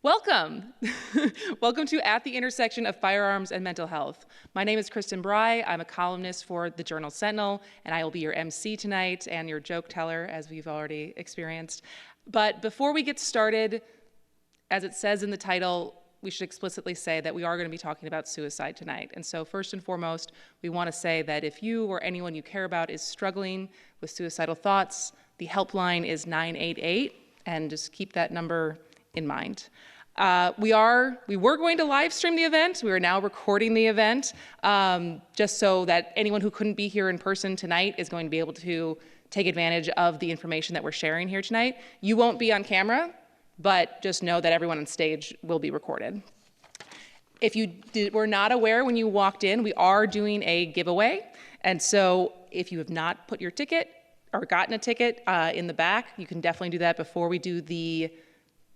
Welcome. Welcome to At the Intersection of Firearms and Mental Health. My name is Kristen Bry. I'm a columnist for the journal Sentinel, and I will be your MC tonight and your joke teller, as we've already experienced. But before we get started, as it says in the title, we should explicitly say that we are going to be talking about suicide tonight. And so first and foremost, we want to say that if you or anyone you care about is struggling with suicidal thoughts, the helpline is 988, and just keep that number in mind. We were going to live stream the event. We are now recording the event, just so that anyone who couldn't be here in person tonight is going to be able to take advantage of the information that we're sharing here tonight. You won't be on camera, but just know that everyone on stage will be recorded. If you were not aware when you walked in, we are doing a giveaway. And so if you have not put your ticket or gotten a ticket in the back, you can definitely do that before we do the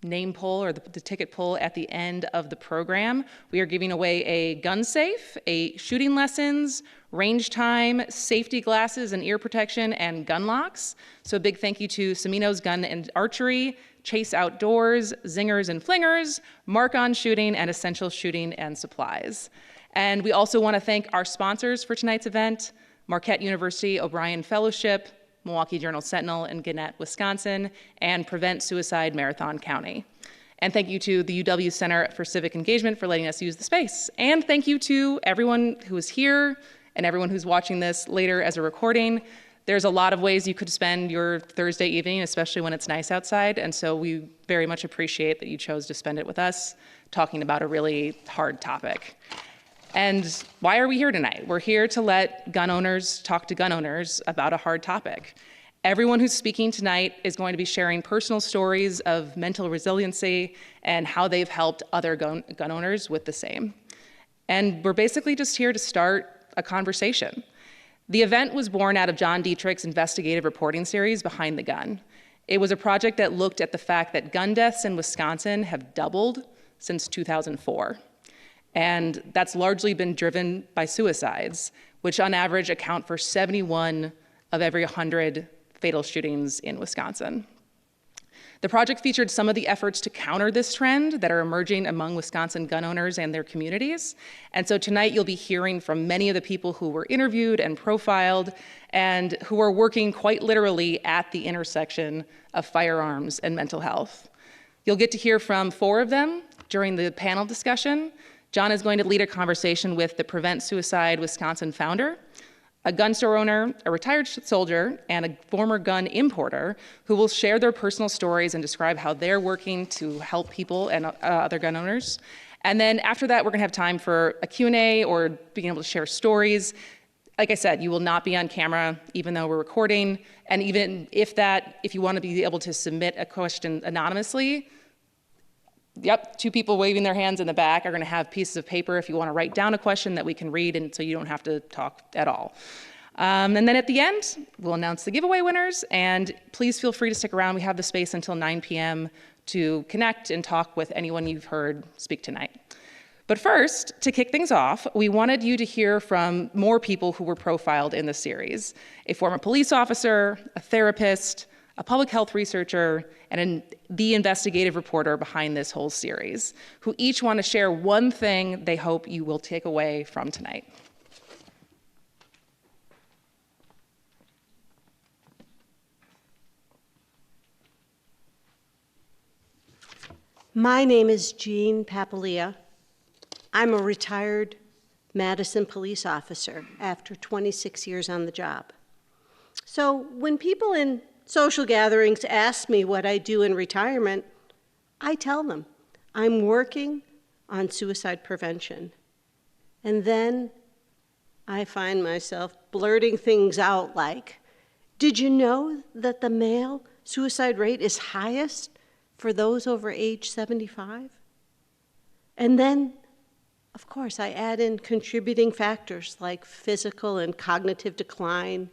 name pull or the ticket pull at the end of the program. We are giving away a gun safe, a shooting lessons, range time, safety glasses and ear protection, and gun locks. So a big thank you to Semino's Gun and Archery, Chase Outdoors, Zingers and Flingers, Mark On Shooting, and Essential Shooting and Supplies. And we also want to thank our sponsors for tonight's event, Marquette University O'Brien Fellowship, Milwaukee Journal Sentinel in Gannett, Wisconsin, and Prevent Suicide Marathon County. And thank you to the UW Center for Civic Engagement for letting us use the space. And thank you to everyone who is here and everyone who's watching this later as a recording. There's a lot of ways you could spend your Thursday evening, especially when it's nice outside. And so we very much appreciate that you chose to spend it with us talking about a really hard topic. And why are we here tonight? We're here to let gun owners talk to gun owners about a hard topic. Everyone who's speaking tonight is going to be sharing personal stories of mental resiliency and how they've helped other gun owners with the same. And we're basically just here to start a conversation. The event was born out of John Dietrich's investigative reporting series, Behind the Gun. It was a project that looked at the fact that gun deaths in Wisconsin have doubled since 2004. And that's largely been driven by suicides, which on average account for 71 of every 100 fatal shootings in Wisconsin. The project featured some of the efforts to counter this trend that are emerging among Wisconsin gun owners and their communities. And so tonight you'll be hearing from many of the people who were interviewed and profiled and who are working quite literally at the intersection of firearms and mental health. You'll get to hear from 4 of them during the panel discussion. John is going to lead a conversation with the Prevent Suicide Wisconsin founder, a gun store owner, a retired soldier, and a former gun importer who will share their personal stories and describe how they're working to help people and other gun owners. And then after that, we're gonna have time for a Q&A or being able to share stories. Like I said, you will not be on camera, even though we're recording. And even if you wanna be able to submit a question anonymously, yep, 2 people waving their hands in the back are gonna have pieces of paper if you wanna write down a question that we can read, and so you don't have to talk at all. And then at the end, we'll announce the giveaway winners, and please feel free to stick around. We have the space until 9 p.m. to connect and talk with anyone you've heard speak tonight. But first, to kick things off, we wanted you to hear from more people who were profiled in the series: a former police officer, a therapist, a public health researcher, and the investigative reporter behind this whole series, who each want to share one thing they hope you will take away from tonight. My name is Jean Papalia. I'm a retired Madison police officer after 26 years on the job. So when people in social gatherings ask me what I do in retirement, I tell them I'm working on suicide prevention. And then I find myself blurting things out like, did you know that the male suicide rate is highest for those over age 75? And then, of course, I add in contributing factors like physical and cognitive decline,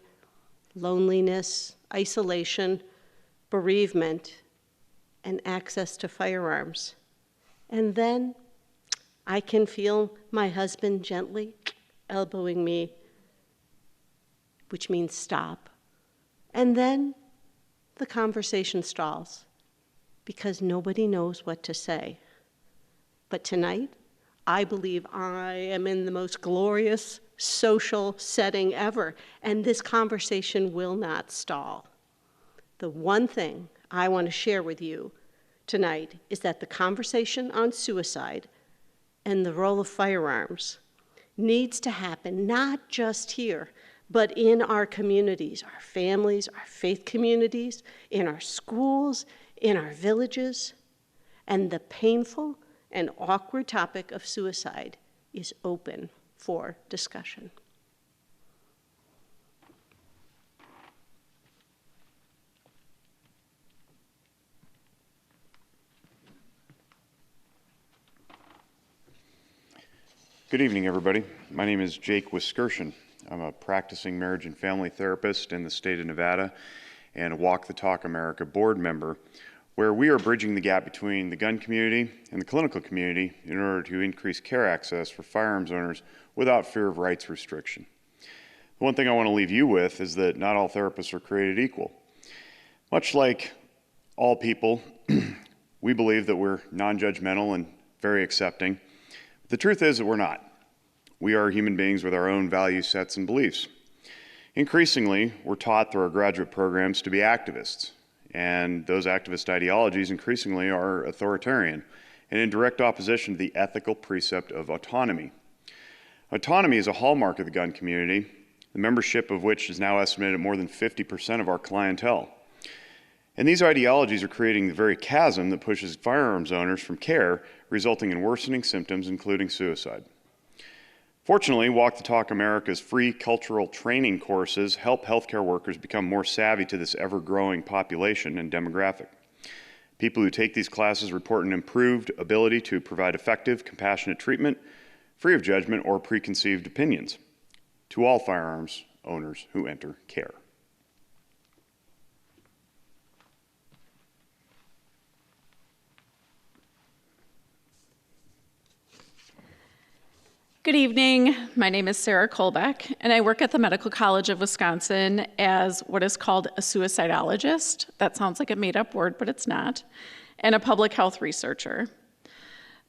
loneliness, isolation, bereavement, and access to firearms. And then I can feel my husband gently elbowing me, which means stop. And then the conversation stalls because nobody knows what to say. But tonight, I believe I am in the most glorious social setting ever, and this conversation will not stall. The one thing I want to share with you tonight is that the conversation on suicide and the role of firearms needs to happen not just here, but in our communities, our families, our faith communities, in our schools, in our villages. And the painful and awkward topic of suicide is open for discussion. Good evening, everybody. My name is Jake Wiskerson. I'm a practicing marriage and family therapist in the state of Nevada and a Walk the Talk America board member, where we are bridging the gap between the gun community and the clinical community in order to increase care access for firearms owners without fear of rights restriction. The one thing I want to leave you with is that not all therapists are created equal. Much like all people, we believe that we're non-judgmental and very accepting. The truth is that we're not. We are human beings with our own value sets and beliefs. Increasingly, we're taught through our graduate programs to be activists, and those activist ideologies increasingly are authoritarian and in direct opposition to the ethical precept of autonomy. Autonomy is a hallmark of the gun community, the membership of which is now estimated at more than 50% of our clientele. And these ideologies are creating the very chasm that pushes firearms owners from care, resulting in worsening symptoms, including suicide. Fortunately, Walk the Talk America's free cultural training courses help healthcare workers become more savvy to this ever-growing population and demographic. People who take these classes report an improved ability to provide effective, compassionate treatment, free of judgment or preconceived opinions, to all firearms owners who enter care. Good evening. My name is Sarah Kolbeck, and I work at the Medical College of Wisconsin as what is called a suicidologist. That sounds like a made-up word, but it's not, and a public health researcher.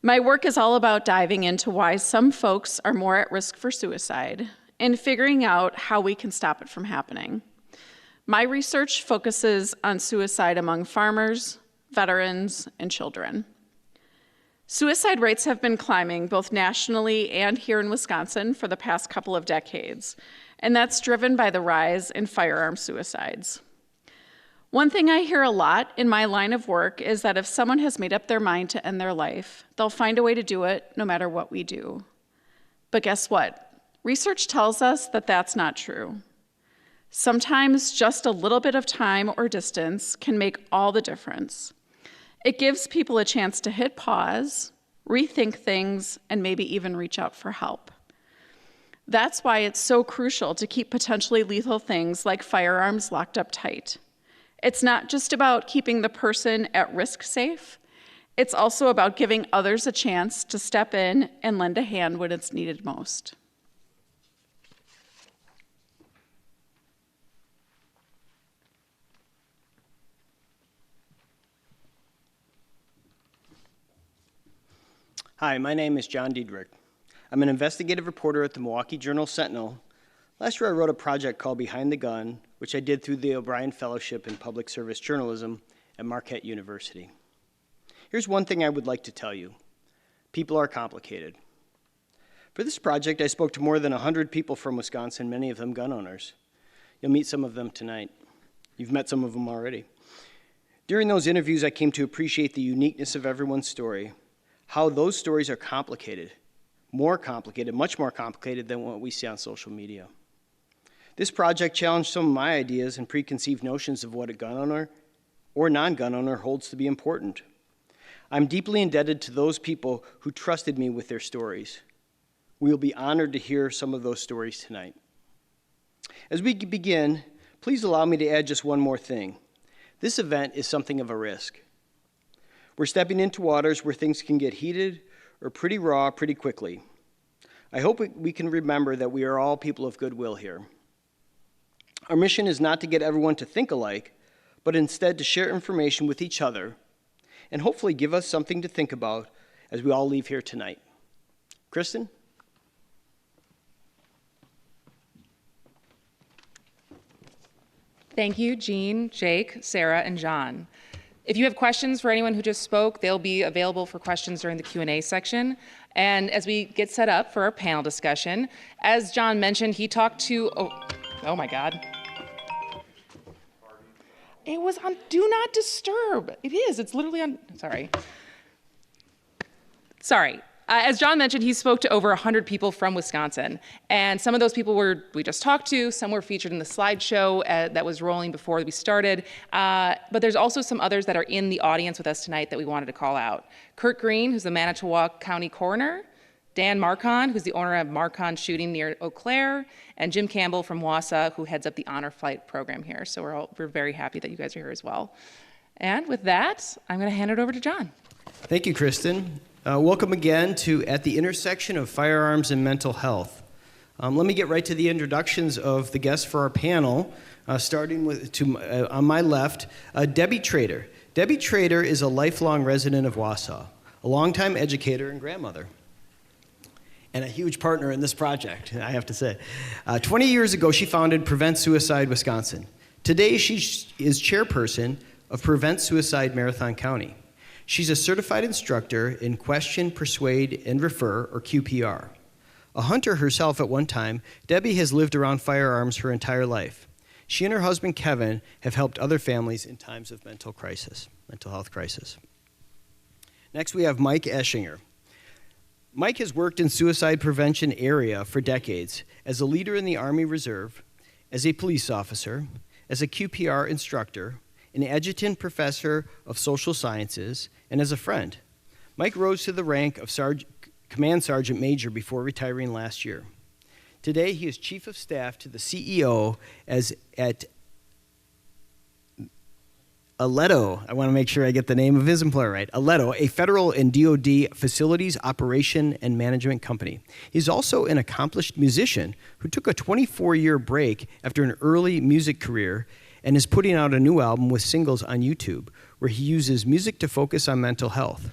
My work is all about diving into why some folks are more at risk for suicide and figuring out how we can stop it from happening. My research focuses on suicide among farmers, veterans, and children. Suicide rates have been climbing both nationally and here in Wisconsin for the past couple of decades, and that's driven by the rise in firearm suicides. One thing I hear a lot in my line of work is that if someone has made up their mind to end their life, they'll find a way to do it no matter what we do. But guess what? Research tells us that that's not true. Sometimes just a little bit of time or distance can make all the difference. It gives people a chance to hit pause, rethink things, and maybe even reach out for help. That's why it's so crucial to keep potentially lethal things like firearms locked up tight. It's not just about keeping the person at risk safe, it's also about giving others a chance to step in and lend a hand when it's needed most. Hi, my name is John Diedrich. I'm an investigative reporter at the Milwaukee Journal Sentinel. Last year I wrote a project called Behind the Gun, which I did through the O'Brien Fellowship in Public Service Journalism at Marquette University. Here's one thing I would like to tell you. People are complicated. For this project, I spoke to more than 100 people from Wisconsin, many of them gun owners. You'll meet some of them tonight. You've met some of them already. During those interviews, I came to appreciate the uniqueness of everyone's story, how those stories are complicated, much more complicated than what we see on social media. This project challenged some of my ideas and preconceived notions of what a gun owner or non-gun owner holds to be important. I'm deeply indebted to those people who trusted me with their stories. We will be honored to hear some of those stories tonight. As we begin, please allow me to add just one more thing. This event is something of a risk. We're stepping into waters where things can get heated or pretty raw pretty quickly. I hope we can remember that we are all people of goodwill here. Our mission is not to get everyone to think alike, but instead to share information with each other and hopefully give us something to think about as we all leave here tonight. Kristen? Thank you, Jean, Jake, Sarah, and John. If you have questions for anyone who just spoke, they'll be available for questions during the Q&A section. And as we get set up for our panel discussion, as John mentioned, he talked to, oh my God. It was on Do Not Disturb. It is, it's literally on, Sorry. As John mentioned, he spoke to over 100 people from Wisconsin. And some of those people we just talked to, some were featured in the slideshow that was rolling before we started. But there's also some others that are in the audience with us tonight that we wanted to call out. Kurt Green, who's the Manitowoc County Coroner, Dan Marcon, who's the owner of Marcon Shooting near Eau Claire, and Jim Campbell from Wausau, who heads up the Honor Flight program here. So we're very happy that you guys are here as well. And with that, I'm going to hand it over to John. Thank you, Kristen. Welcome again to At the Intersection of Firearms and Mental Health. Let me get right to the introductions of the guests for our panel, starting with, on my left, Debbie Trader. Debbie Trader is a lifelong resident of Wausau, a longtime educator and grandmother, and a huge partner in this project, I have to say. 20 years ago, she founded Prevent Suicide Wisconsin. Today, she is chairperson of Prevent Suicide Marathon County. She's a certified instructor in Question, Persuade, and Refer, or QPR. A hunter herself at one time, Debbie has lived around firearms her entire life. She and her husband, Kevin, have helped other families in times of mental health crisis. Next, we have Mike Eschinger. Mike has worked in suicide prevention area for decades as a leader in the Army Reserve, as a police officer, as a QPR instructor, an adjutant professor of social sciences, and as a friend. Mike rose to the rank of Command Sergeant Major before retiring last year. Today, he is Chief of Staff to the CEO at Aledo. I want to make sure I get the name of his employer right. Aledo, a federal and DoD facilities operation and management company. He's also an accomplished musician who took a 24-year break after an early music career and is putting out a new album with singles on YouTube where he uses music to focus on mental health.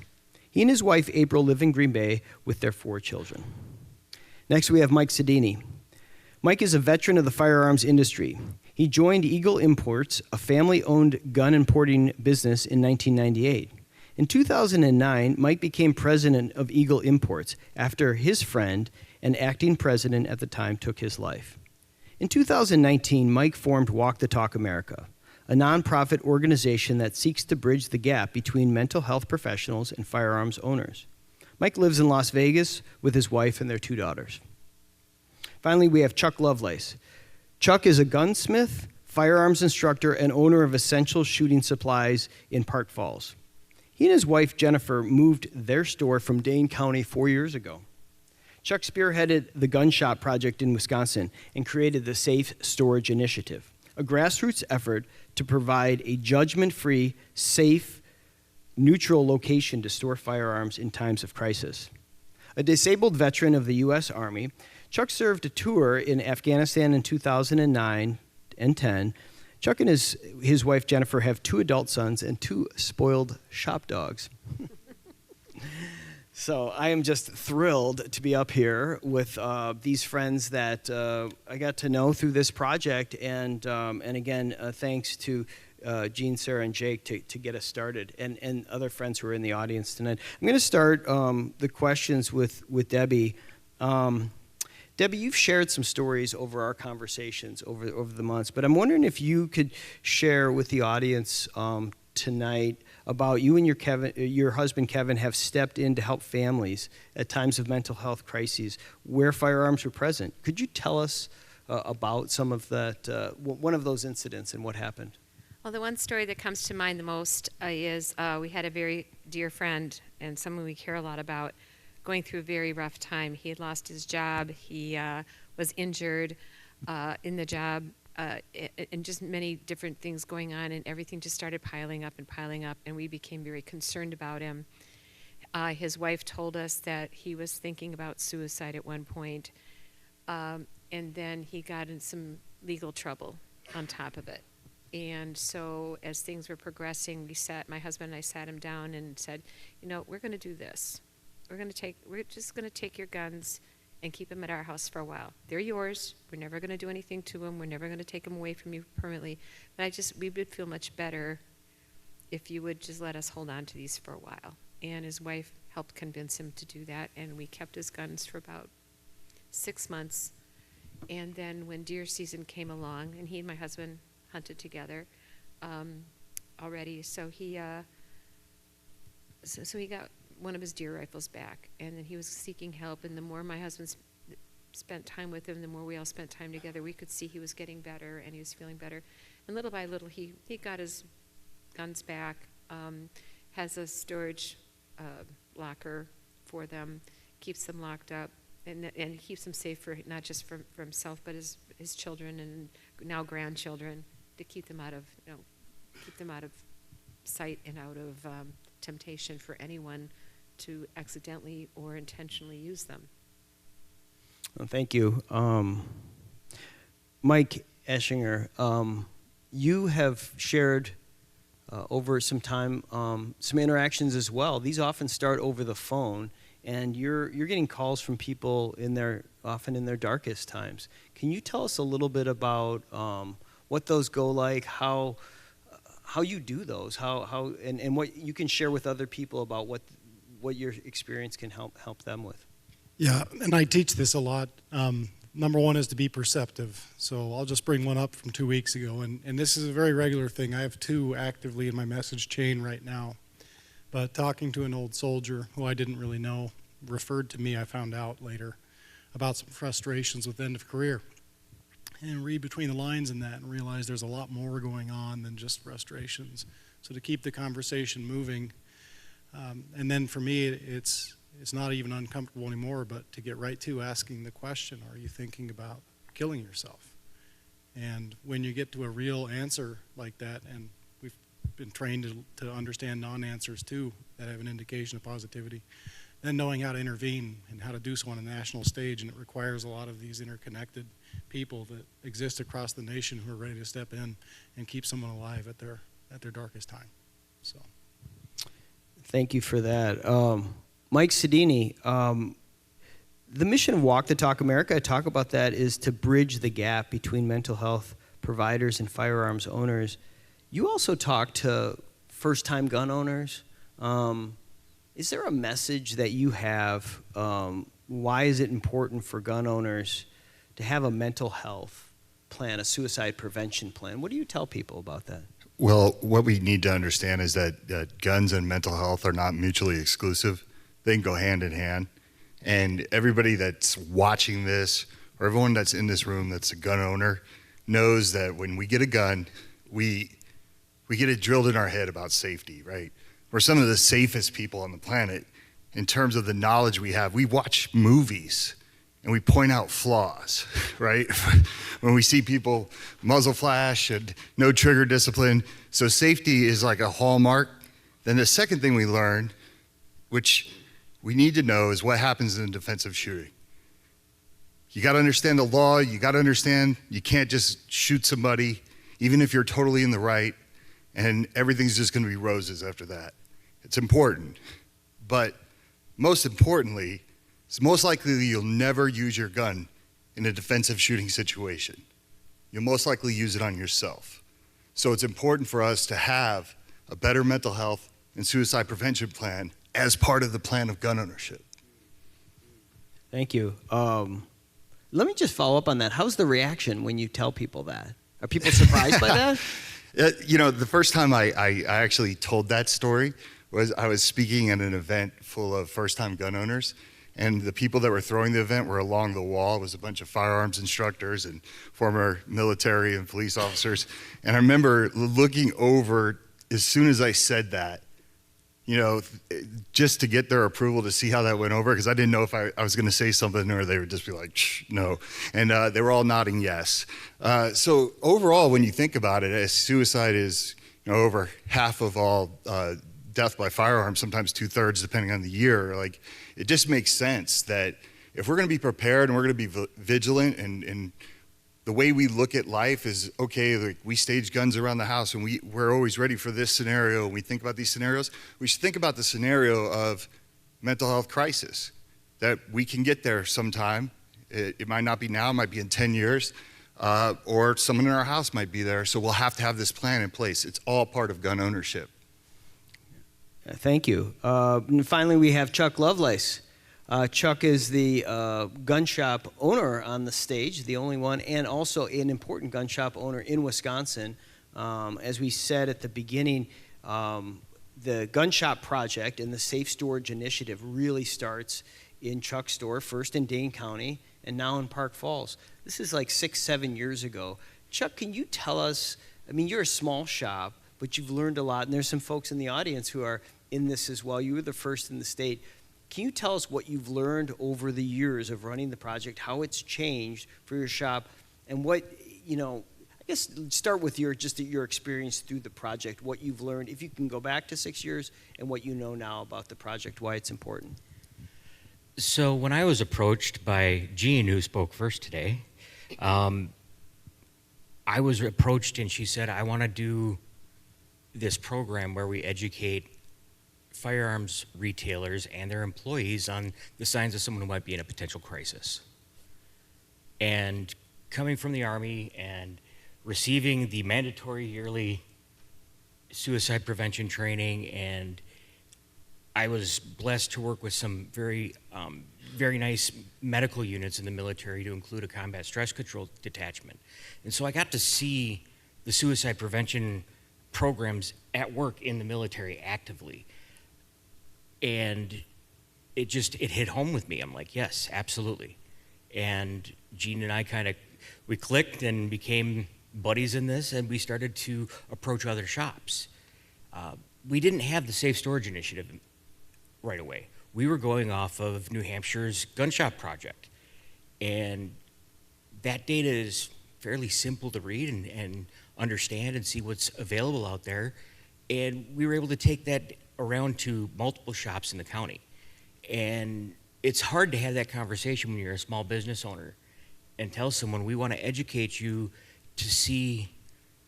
He and his wife, April, live in Green Bay with their 4 children. Next, we have Mike Sedini. Mike is a veteran of the firearms industry. He joined Eagle Imports, a family-owned gun importing business, in 1998. In 2009, Mike became president of Eagle Imports after his friend and acting president at the time took his life. In 2019, Mike formed Walk the Talk America, a nonprofit organization that seeks to bridge the gap between mental health professionals and firearms owners. Mike lives in Las Vegas with his wife and their 2 daughters. Finally, we have Chuck Lovelace. Chuck is a gunsmith, firearms instructor, and owner of Essential Shooting Supplies in Park Falls. He and his wife, Jennifer, moved their store from Dane County 4 years ago. Chuck spearheaded the Gun Shop Project in Wisconsin and created the Safe Storage Initiative, a grassroots effort to provide a judgment-free, safe, neutral location to store firearms in times of crisis. A disabled veteran of the U.S. Army, Chuck served a tour in Afghanistan in 2009 and 10. Chuck and his wife, Jennifer, have 2 adult sons and 2 spoiled shop dogs. So I am just thrilled to be up here with these friends that I got to know through this project, and again, thanks to Jean, Sarah, and Jake to get us started, and other friends who are in the audience tonight. I'm going to start the questions with Debbie. Debbie, you've shared some stories over our conversations over the months, but I'm wondering if you could share with the audience tonight about you and your husband Kevin have stepped in to help families at times of mental health crises where firearms were present. Could you tell us about some of that, one of those incidents and what happened? Well, the one story that comes to mind the most is we had a very dear friend and someone we care a lot about going through a very rough time. He had lost his job. He was injured in the job. And just many different things going on, and everything just started piling up, and we became very concerned about him. His wife told us that he was thinking about suicide at one point, and then he got in some legal trouble on top of it. And so as things were progressing, my husband and I sat him down and said, we're going to do this. we're just gonna take your guns and keep them at our house for a while. They're yours. We're never gonna do anything to them. We're never gonna take them away from you permanently. But we would feel much better if you would just let us hold on to these for a while. And his wife helped convince him to do that, and we kept his guns for about 6 months. And then when deer season came along, and he and my husband hunted together already, so he got one of his deer rifles back, and then he was seeking help, and the more my husband spent time with him, the more we all spent time together, we could see he was getting better, and he was feeling better. And little by little, he got his guns back, has a storage locker for them, keeps them locked up, and keeps them safe for not just for himself, but his children and now grandchildren, to keep them out of sight and out of temptation for anyone to accidentally or intentionally use them. Well, thank you. Mike Eschinger, you have shared over some time some interactions as well. These often start over the phone, and you're getting calls from people often in their darkest times. Can you tell us a little bit about what those go like, how you do those, and what you can share with other people about what your experience can help them with? Yeah, and I teach this a lot. Number one is to be perceptive. So I'll just bring one up from 2 weeks ago, and this is a very regular thing. I have two actively in my message chain right now. But talking to an old soldier who I didn't really know, referred to me, I found out later, about some frustrations with end of career. And read between the lines in that and realize there's a lot more going on than just frustrations. So to keep the conversation moving, and then for me, it's not even uncomfortable anymore, but to get right to asking the question, are you thinking about killing yourself? And when you get to a real answer like that, and we've been trained to understand non-answers too, that have an indication of positivity, then knowing how to intervene and how to do so on a national stage, and it requires a lot of these interconnected people that exist across the nation who are ready to step in and keep someone alive at their darkest time. So, thank you for that. Mike Sedini, the mission of Walk the Talk America, I talk about that, is to bridge the gap between mental health providers and firearms owners. You also talk to first-time gun owners. Is there a message that you have? Why is it important for gun owners to have a mental health plan, a suicide prevention plan? What do you tell people about that? Well, what we need to understand is that guns and mental health are not mutually exclusive. They can go hand in hand. And everybody that's watching this, or everyone that's in this room that's a gun owner, knows that when we get a gun, we get it drilled in our head about safety, right? We're some of the safest people on the planet in terms of the knowledge we have. We watch movies and we point out flaws, right? When we see people muzzle flash and no trigger discipline. So safety is like a hallmark. Then the second thing we learn, which we need to know, is what happens in a defensive shooting. You got to understand the law. You got to understand you can't just shoot somebody, even if you're totally in the right, and everything's just going to be roses after that. It's important. But most importantly, it's most likely that you'll never use your gun in a defensive shooting situation. You'll most likely use it on yourself. So it's important for us to have a better mental health and suicide prevention plan as part of the plan of gun ownership. Thank you. Let me just follow up on that. How's the reaction when you tell people that? Are people surprised by that? The first time I actually told that story was I was speaking at an event full of first-time gun owners, and the people that were throwing the event were along the wall. It was a bunch of firearms instructors and former military and police officers. And I remember looking over as soon as I said that, just to get their approval to see how that went over, because I didn't know if I was going to say something or they would just be like, no. And they were all nodding yes. So overall, when you think about it, suicide is over half of all death by firearm, sometimes 2/3 depending on the year. Like, it just makes sense that if we're going to be prepared and we're going to be vigilant, and the way we look at life is, okay, like, we stage guns around the house and we're always ready for this scenario, and we think about these scenarios, we should think about the scenario of mental health crisis, that we can get there sometime. It might not be now, it might be in 10 years, or someone in our house might be there, so we'll have to have this plan in place. It's all part of gun ownership. Thank you. And finally, we have Chuck Lovelace. Chuck is the gun shop owner on the stage, the only one, and also an important gun shop owner in Wisconsin. As we said at the beginning, the gun shop project and the Safe Storage Initiative really starts in Chuck's store, first in Dane County, and now in Park Falls. This is like 6-7 years ago. Chuck, can you tell us, I mean, you're a small shop, but you've learned a lot, and there's some folks in the audience who are in this as well. You were the first in the state. Can you tell us what you've learned over the years of running the project, how it's changed for your shop, and what, you know, I guess start with your experience through the project, what you've learned, if you can go back to 6 years, and what you know now about the project, why it's important. So when I was approached by Jean, who spoke first today, I was approached and she said, I want to do this program where we educate firearms retailers and their employees on the signs of someone who might be in a potential crisis. And coming from the Army and receiving the mandatory yearly suicide prevention training, and I was blessed to work with some very nice medical units in the military, to include a combat stress control detachment. And so I got to see the suicide prevention programs at work in the military actively. And it hit home with me. I'm like, yes, absolutely. And Jean and I we clicked and became buddies in this, and we started to approach other shops. We didn't have the Safe Storage Initiative right away. We were going off of New Hampshire's gun shop project. And that data is fairly simple to read and understand and see what's available out there. And we were able to take that around to multiple shops in the county. And it's hard to have that conversation when you're a small business owner and tell someone, we want to educate you to see,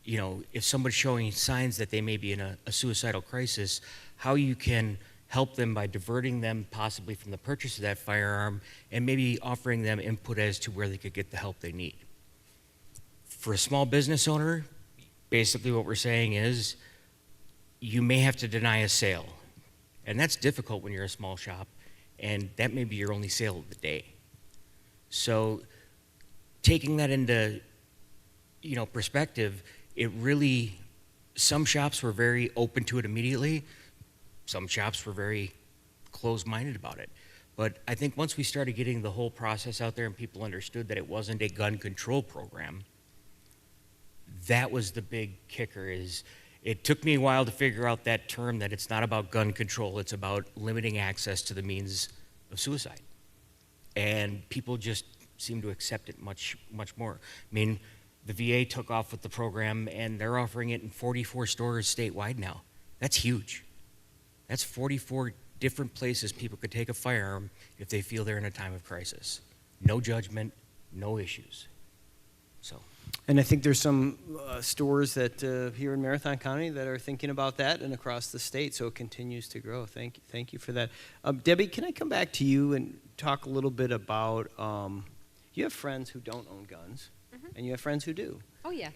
you know, if somebody's showing signs that they may be in a suicidal crisis, how you can help them by diverting them possibly from the purchase of that firearm and maybe offering them input as to where they could get the help they need. For a small business owner, basically what we're saying is you may have to deny a sale. And that's difficult when you're a small shop, and that may be your only sale of the day. So taking that into, you know, perspective, it really, some shops were very open to it immediately. Some shops were very closed-minded about it. But I think once we started getting the whole process out there and people understood that it wasn't a gun control program, that was the big kicker. Is it took me a while to figure out that term, that it's not about gun control, it's about limiting access to the means of suicide. And people just seem to accept it much, much more. I mean, the VA took off with the program, and they're offering it in 44 stores statewide now. That's huge. That's 44 different places people could take a firearm if they feel they're in a time of crisis. No judgment, no issues. So. And I think there's some stores that here in Marathon County that are thinking about that, and across the state, so it continues to grow. Thank you for that. Debbie, can I come back to you and talk a little bit about, you have friends who don't own guns, and you have friends who do. Oh, yeah.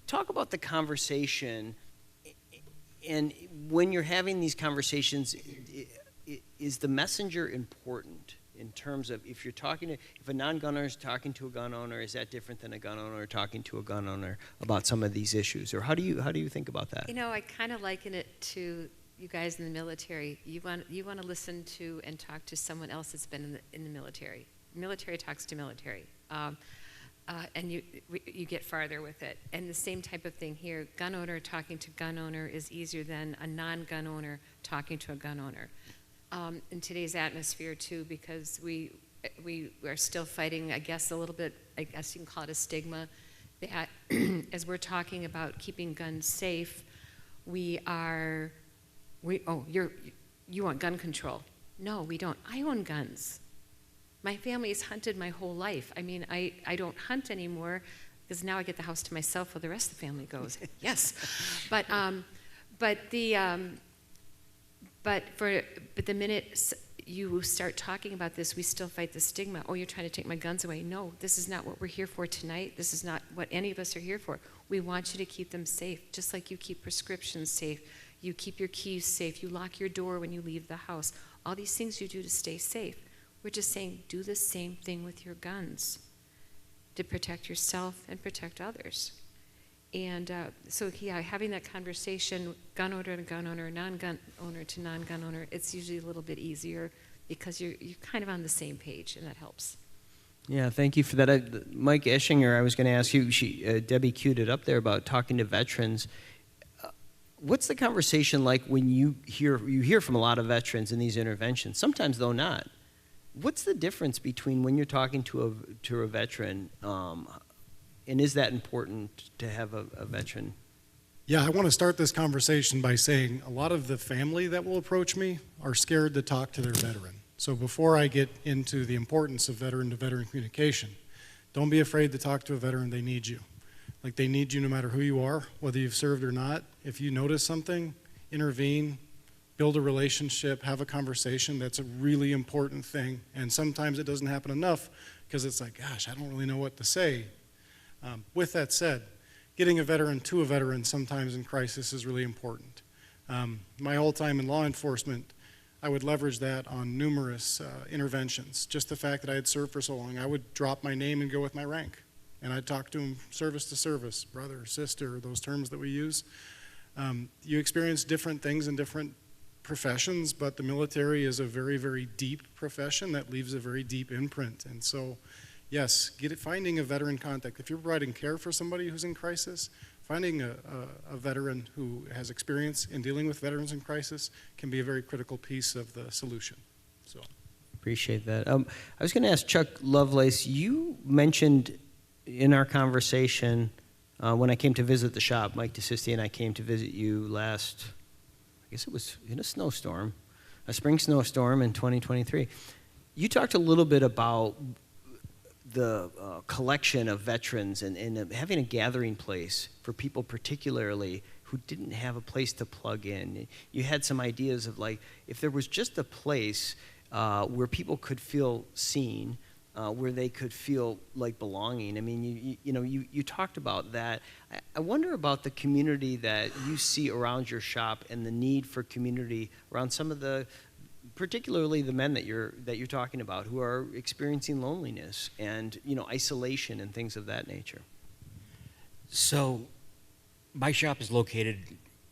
Talk about the conversation, and when you're having these conversations, is the messenger important? In terms of if a non-gun owner is talking to a gun owner, is that different than a gun owner talking to a gun owner about some of these issues? Or how do you think about that? You know, I kind of liken it to you guys in the military. You want to listen to and talk to someone else that's been in the military. Military talks to military, and you get farther with it. And the same type of thing here. Gun owner talking to gun owner is easier than a non-gun owner talking to a gun owner. In today's atmosphere too, because we are still fighting, I guess, a little bit, I guess you can call it a stigma, that as we're talking about keeping guns safe, you want gun control. No, we don't. I own guns. My family has hunted my whole life. I mean, I don't hunt anymore because now I get the house to myself while the rest of the family goes. Yes. But the minute you start talking about this, we still fight the stigma. Oh, you're trying to take my guns away. No, this is not what we're here for tonight. This is not what any of us are here for. We want you to keep them safe, just like you keep prescriptions safe. You keep your keys safe. You lock your door when you leave the house. All these things you do to stay safe. We're just saying, do the same thing with your guns to protect yourself and protect others. And having that conversation, gun owner to gun owner, non-gun owner to non-gun owner, it's usually a little bit easier because you're kind of on the same page, and that helps. Yeah, thank you for that. Mike Eschinger, I was going to ask you, Debbie queued it up there about talking to veterans. What's the conversation like when you hear from a lot of veterans in these interventions, sometimes though not? What's the difference between when you're talking to a veteran, and is that important to have a veteran? Yeah, I want to start this conversation by saying a lot of the family that will approach me are scared to talk to their veteran. So before I get into the importance of veteran-to-veteran communication, don't be afraid to talk to a veteran. They need you. Like, they need you no matter who you are, whether you've served or not. If you notice something, intervene, build a relationship, have a conversation. That's a really important thing. And sometimes it doesn't happen enough because it's like, gosh, I don't really know what to say. With that said, getting a veteran to a veteran sometimes in crisis is really important. My whole time in law enforcement, I would leverage that on numerous interventions. Just the fact that I had served for so long, I would drop my name and go with my rank. And I'd talk to them service to service, brother, sister, those terms that we use. You experience different things in different professions, but the military is a very, very deep profession that leaves a very deep imprint. And so, yes, finding a veteran contact. If you're providing care for somebody who's in crisis, finding a veteran who has experience in dealing with veterans in crisis can be a very critical piece of the solution. So, appreciate that. I was going to ask Chuck Lovelace, you mentioned in our conversation when I came to visit the shop, Mike DeSisti and I came to visit you last, I guess it was in a snowstorm, a spring snowstorm in 2023. You talked a little bit about the collection of veterans and having a gathering place for people particularly who didn't have a place to plug in. You had some ideas of, like, if there was just a place where people could feel seen, where they could feel like belonging. I mean, you talked about that. I wonder about the community that you see around your shop and the need for community around some of the, particularly the men that you're talking about, who are experiencing loneliness and isolation and things of that nature. So, my shop is located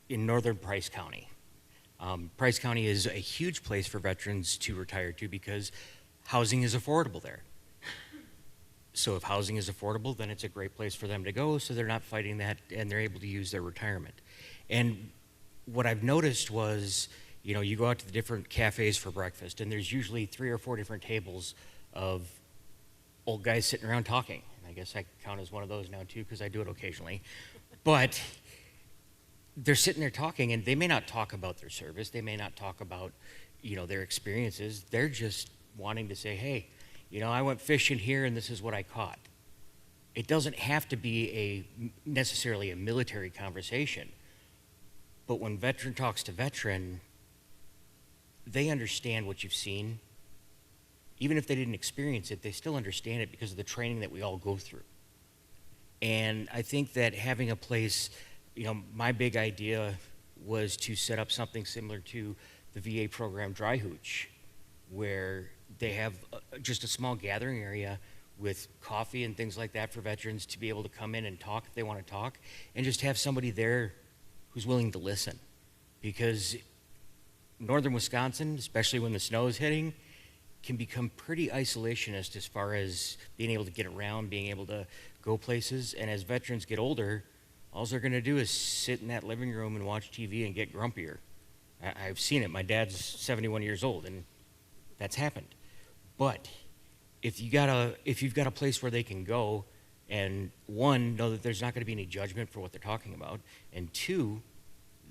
in northern Price County. Price County is a huge place for veterans to retire to because housing is affordable there. So if housing is affordable, then it's a great place for them to go, so they're not fighting that, and they're able to use their retirement. And what I've noticed was, you go out to the different cafes for breakfast, and there's usually 3 or 4 different tables of old guys sitting around talking. And I guess I count as one of those now, too, because I do it occasionally. But they're sitting there talking, and they may not talk about their service. They may not talk about, their experiences. They're just wanting to say, hey, I went fishing here and this is what I caught. It doesn't have to be necessarily a military conversation, but when veteran talks to veteran, they understand what you've seen. Even if they didn't experience it, they still understand it because of the training that we all go through. And I think that having a place, my big idea was to set up something similar to the VA program Dry Hooch, where they have just a small gathering area with coffee and things like that for veterans to be able to come in and talk if they want to talk, and just have somebody there who's willing to listen. Because northern Wisconsin, especially when the snow is hitting, can become pretty isolationist as far as being able to get around, being able to go places. And as veterans get older, all they're going to do is sit in that living room and watch TV and get grumpier. I've seen it. My dad's 71 years old, and that's happened. But if you've got a place where they can go, and one, know that there's not going to be any judgment for what they're talking about, and two,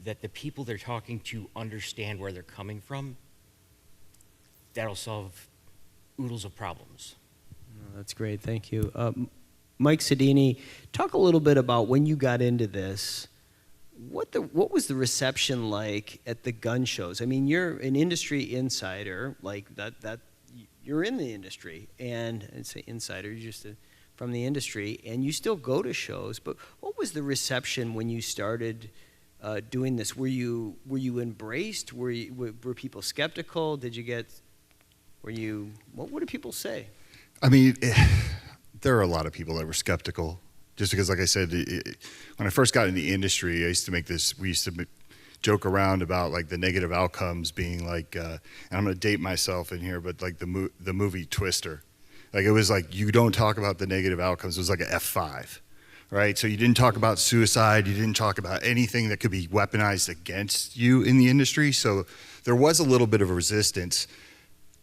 that the people they're talking to understand where they're coming from, that'll solve oodles of problems. Oh, that's great. Thank you. Mike Sedini, talk a little bit about when you got into this. what was the reception like at the gun shows? I mean, you're an industry insider, like that you're in the industry, and I'd say insider, you're just from the industry, and you still go to shows. But what was the reception when you started doing this? Were you embraced? Were people skeptical? Did you get? What did people say? I mean, there are a lot of people that were skeptical. Just because, like I said, when I first got in the industry, I used to we used to joke around about like the negative outcomes being like, and I'm going to date myself in here, but like the movie Twister. Like it was like, you don't talk about the negative outcomes. It was like an F5, right? So you didn't talk about suicide. You didn't talk about anything that could be weaponized against you in the industry. So there was a little bit of a resistance.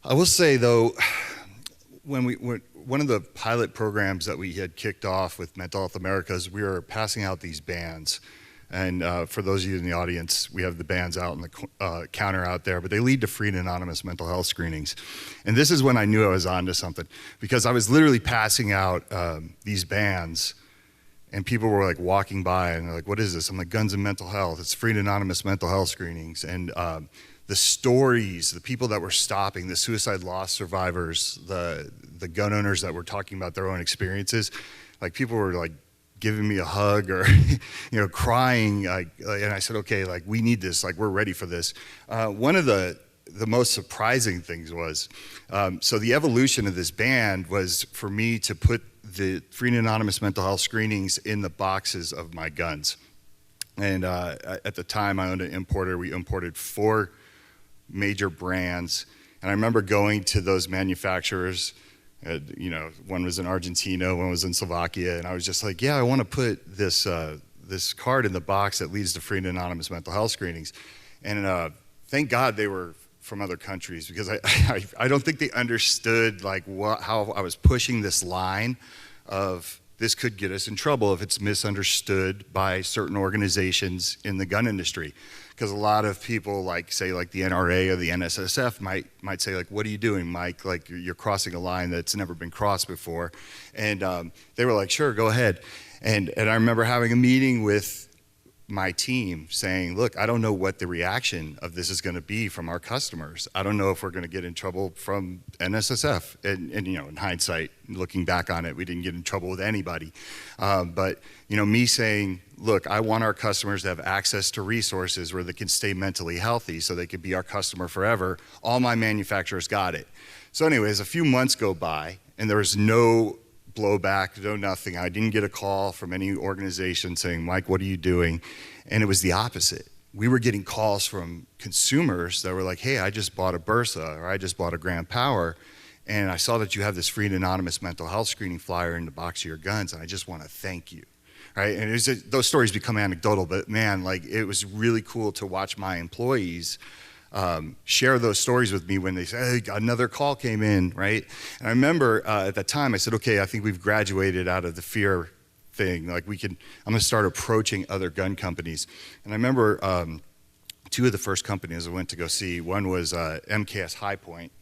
I will say though, one of the pilot programs that we had kicked off with Mental Health Americas, we were passing out these bands. And for those of you in the audience, we have the bands out on the counter out there, but they lead to free and anonymous mental health screenings. And this is when I knew I was onto something, because I was literally passing out these bands, and people were like walking by and they're like, what is this? I'm like, Guns and Mental Health. It's free and anonymous mental health screenings. And the stories, the people that were stopping, the suicide loss survivors, the gun owners that were talking about their own experiences, like people were like giving me a hug or, crying. And I said, okay, like we need this, like we're ready for this. One of the most surprising things was, so the evolution of this band was for me to put the free and anonymous mental health screenings in the boxes of my guns. And at the time I owned an importer. We imported 4 major brands. And I remember going to those manufacturers, one was in Argentina, one was in Slovakia, and I was just like, yeah, I want to put this card in the box that leads to free and anonymous mental health screenings. And thank God they were from other countries, because I don't think they understood like how I was pushing this line of this could get us in trouble if it's misunderstood by certain organizations in the gun industry. Because a lot of people, like say like the NRA or the NSSF might say like, what are you doing, Mike? Like you're crossing a line that's never been crossed before. And they were like, sure, go ahead. And I remember having a meeting with my team saying, look, I don't know what the reaction of this is going to be from our customers. I don't know if we're going to get in trouble from NSSF. And in hindsight, looking back on it, we didn't get in trouble with anybody. But me saying, look, I want our customers to have access to resources where they can stay mentally healthy so they could be our customer forever. All my manufacturers got it. So anyways, a few months go by and there was no blowback, no nothing. I didn't get a call from any organization saying, Mike, what are you doing? And it was the opposite. We were getting calls from consumers that were like, hey, I just bought a Bursa or I just bought a Grand Power, and I saw that you have this free and anonymous mental health screening flyer in the box of your guns, and I just want to thank you. Right? And those stories become anecdotal, but man, like it was really cool to watch my employees share those stories with me when they say, hey, another call came in, right? And I remember at that time I said, okay, I think we've graduated out of the fear thing. Like I'm gonna start approaching other gun companies. And I remember 2 of the first companies I went to go see, one was MKS High Point,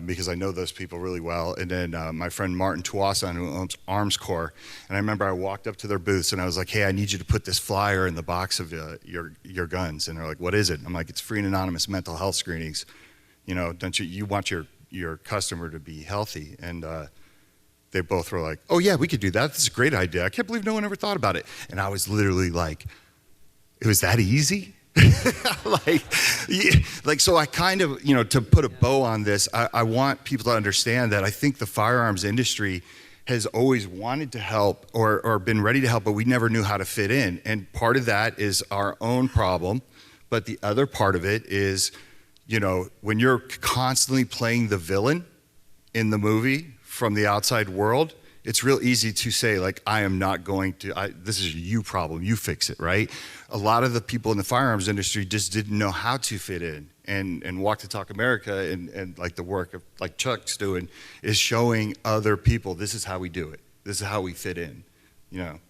because I know those people really well. And then my friend Martin Tuasan, who owns Arms Corps. And I remember I walked up to their booths and I was like, hey, I need you to put this flyer in the box of your guns. And they're like, what is it? I'm like, it's free and anonymous mental health screenings. Don't you want your customer to be healthy? And they both were like, oh yeah, we could do that. That's a great idea. I can't believe no one ever thought about it. And I was literally like, it was that easy? So I kind of, to put a bow on this, I want people to understand that I think the firearms industry has always wanted to help or been ready to help, but we never knew how to fit in. And part of that is our own problem. But the other part of it is, when you're constantly playing the villain in the movie from the outside world, it's real easy to say, like, I am not going to, this is a you problem, you fix it, right? A lot of the people in the firearms industry just didn't know how to fit in. And Walk the Talk America and like the work of like Chuck's doing is showing other people, this is how we do it. This is how we fit in,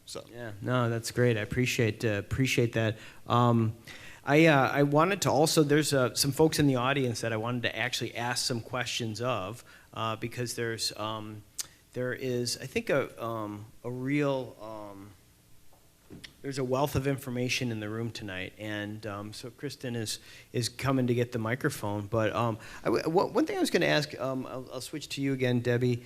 so. Yeah, no, that's great. I appreciate that. I wanted to also, there's some folks in the audience that I wanted to actually ask some questions of, because there is, I think, a real There's a wealth of information in the room tonight, and so Kristen is coming to get the microphone. But one thing I was going to ask, I'll switch to you again, Debbie.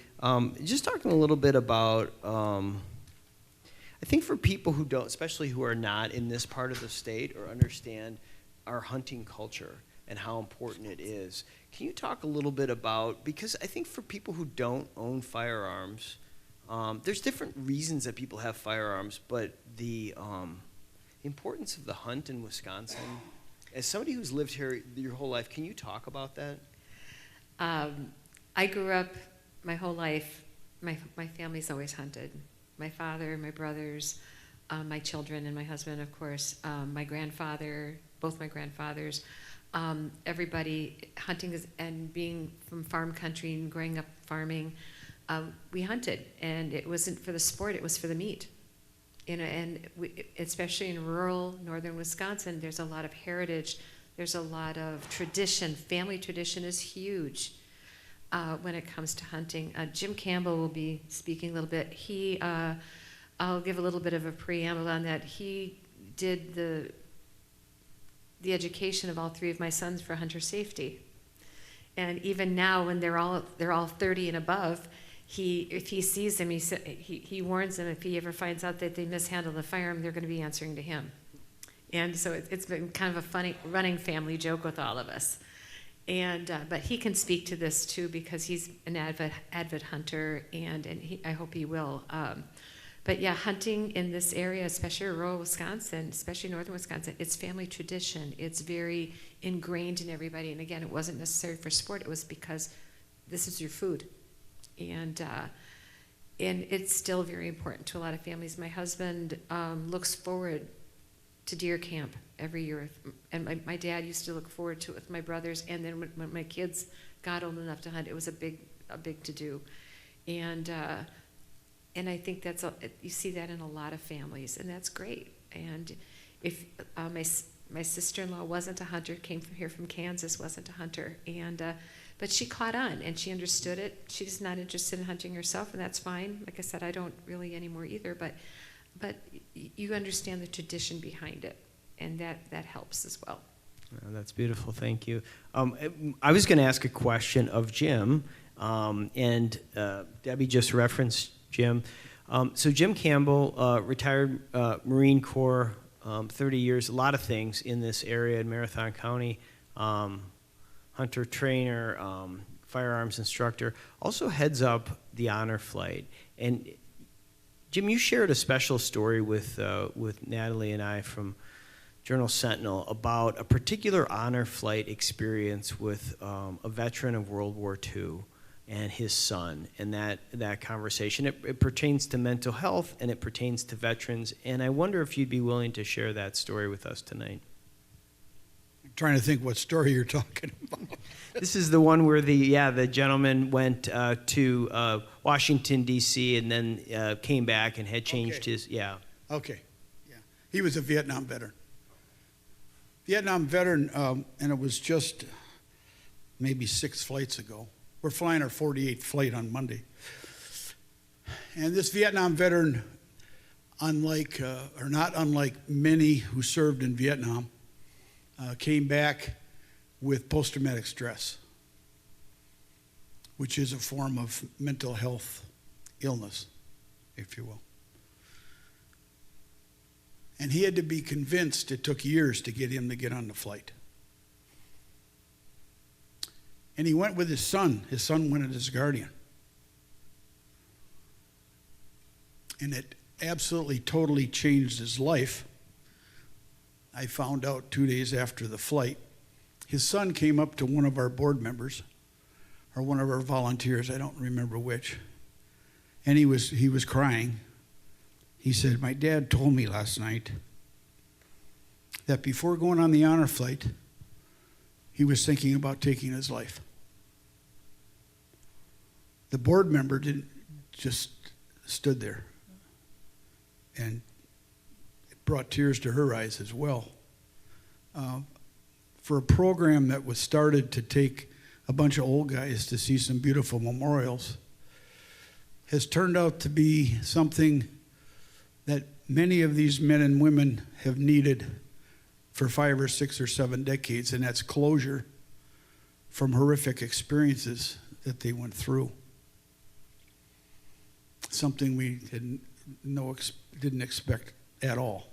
Just talking a little bit about, I think for people who don't, especially who are not in this part of the state or understand our hunting culture and how important it is, can you talk a little bit about, because I think for people who don't own firearms, there's different reasons that people have firearms, but the importance of the hunt in Wisconsin, as somebody who's lived here your whole life, can you talk about that? I grew up my whole life, my family's always hunted. My father, my brothers, my children, and my husband, of course, my grandfather, both my grandfathers, everybody hunting and being from farm country and growing up farming, we hunted, and it wasn't for the sport, it was for the meat. And especially in rural northern Wisconsin, there's a lot of heritage, there's a lot of tradition. Family tradition is huge when it comes to hunting. Jim Campbell will be speaking a little bit. I'll give a little bit of a preamble on that. He did the education of all three of my sons for hunter safety. And even now, when they're all 30 and above, if he sees them, he warns them if he ever finds out that they mishandle the firearm, they're going to be answering to him. And so it's been kind of a funny running family joke with all of us. And but he can speak to this too because he's an avid hunter, and I hope he will. But yeah, hunting in this area, especially rural Wisconsin, especially northern Wisconsin, it's family tradition. It's very ingrained in everybody. And again, it wasn't necessary for sport. It was because this is your food. And it's still very important to a lot of families. My husband looks forward to deer camp every year, and my dad used to look forward to it with my brothers. And then when my kids got old enough to hunt, it was a big to do. And I think you see that in a lot of families, and that's great. And if my sister-in-law wasn't a hunter, came from here from Kansas, wasn't a hunter, and but she caught on and she understood it. She's not interested in hunting herself, and that's fine. Like I said, I don't really anymore either, but you understand the tradition behind it, and that helps as well. Oh, that's beautiful. Thank you. I was going to ask a question of Jim, and Debbie just referenced Jim. So Jim Campbell, retired Marine Corps, 30 years, a lot of things in this area in Marathon County. Hunter trainer, firearms instructor, also heads up the honor flight. And Jim, you shared a special story with Natalie and I from Journal Sentinel about a particular honor flight experience with a veteran of World War II and his son, and that conversation. It pertains to mental health, and it pertains to veterans, and I wonder if you'd be willing to share that story with us tonight. Trying to think what story you're talking about. This is the one where the gentleman went to Washington, D.C., and then came back and had changed his. Okay, yeah. He was a Vietnam veteran. And it was just maybe 6 flights ago. We're flying our 48th flight on Monday. And this Vietnam veteran, not unlike many who served in Vietnam, came back with post-traumatic stress, which is a form of mental health illness, if you will. And he had to be convinced. It took years to get him to get on the flight. And he went with his son. His son went as his guardian. And it absolutely, totally changed his life. I found out 2 days after the flight. His son came up to one of our board members, or one of our volunteers, I don't remember which, and he was crying. He said, "My dad told me last night that before going on the honor flight, he was thinking about taking his life." The board member just stood there, and it brought tears to her eyes as well. For a program that was started to take a bunch of old guys to see some beautiful memorials, has turned out to be something that many of these men and women have needed for 5 or 6 or 7 decades, and that's closure from horrific experiences that they went through. Something we didn't expect at all.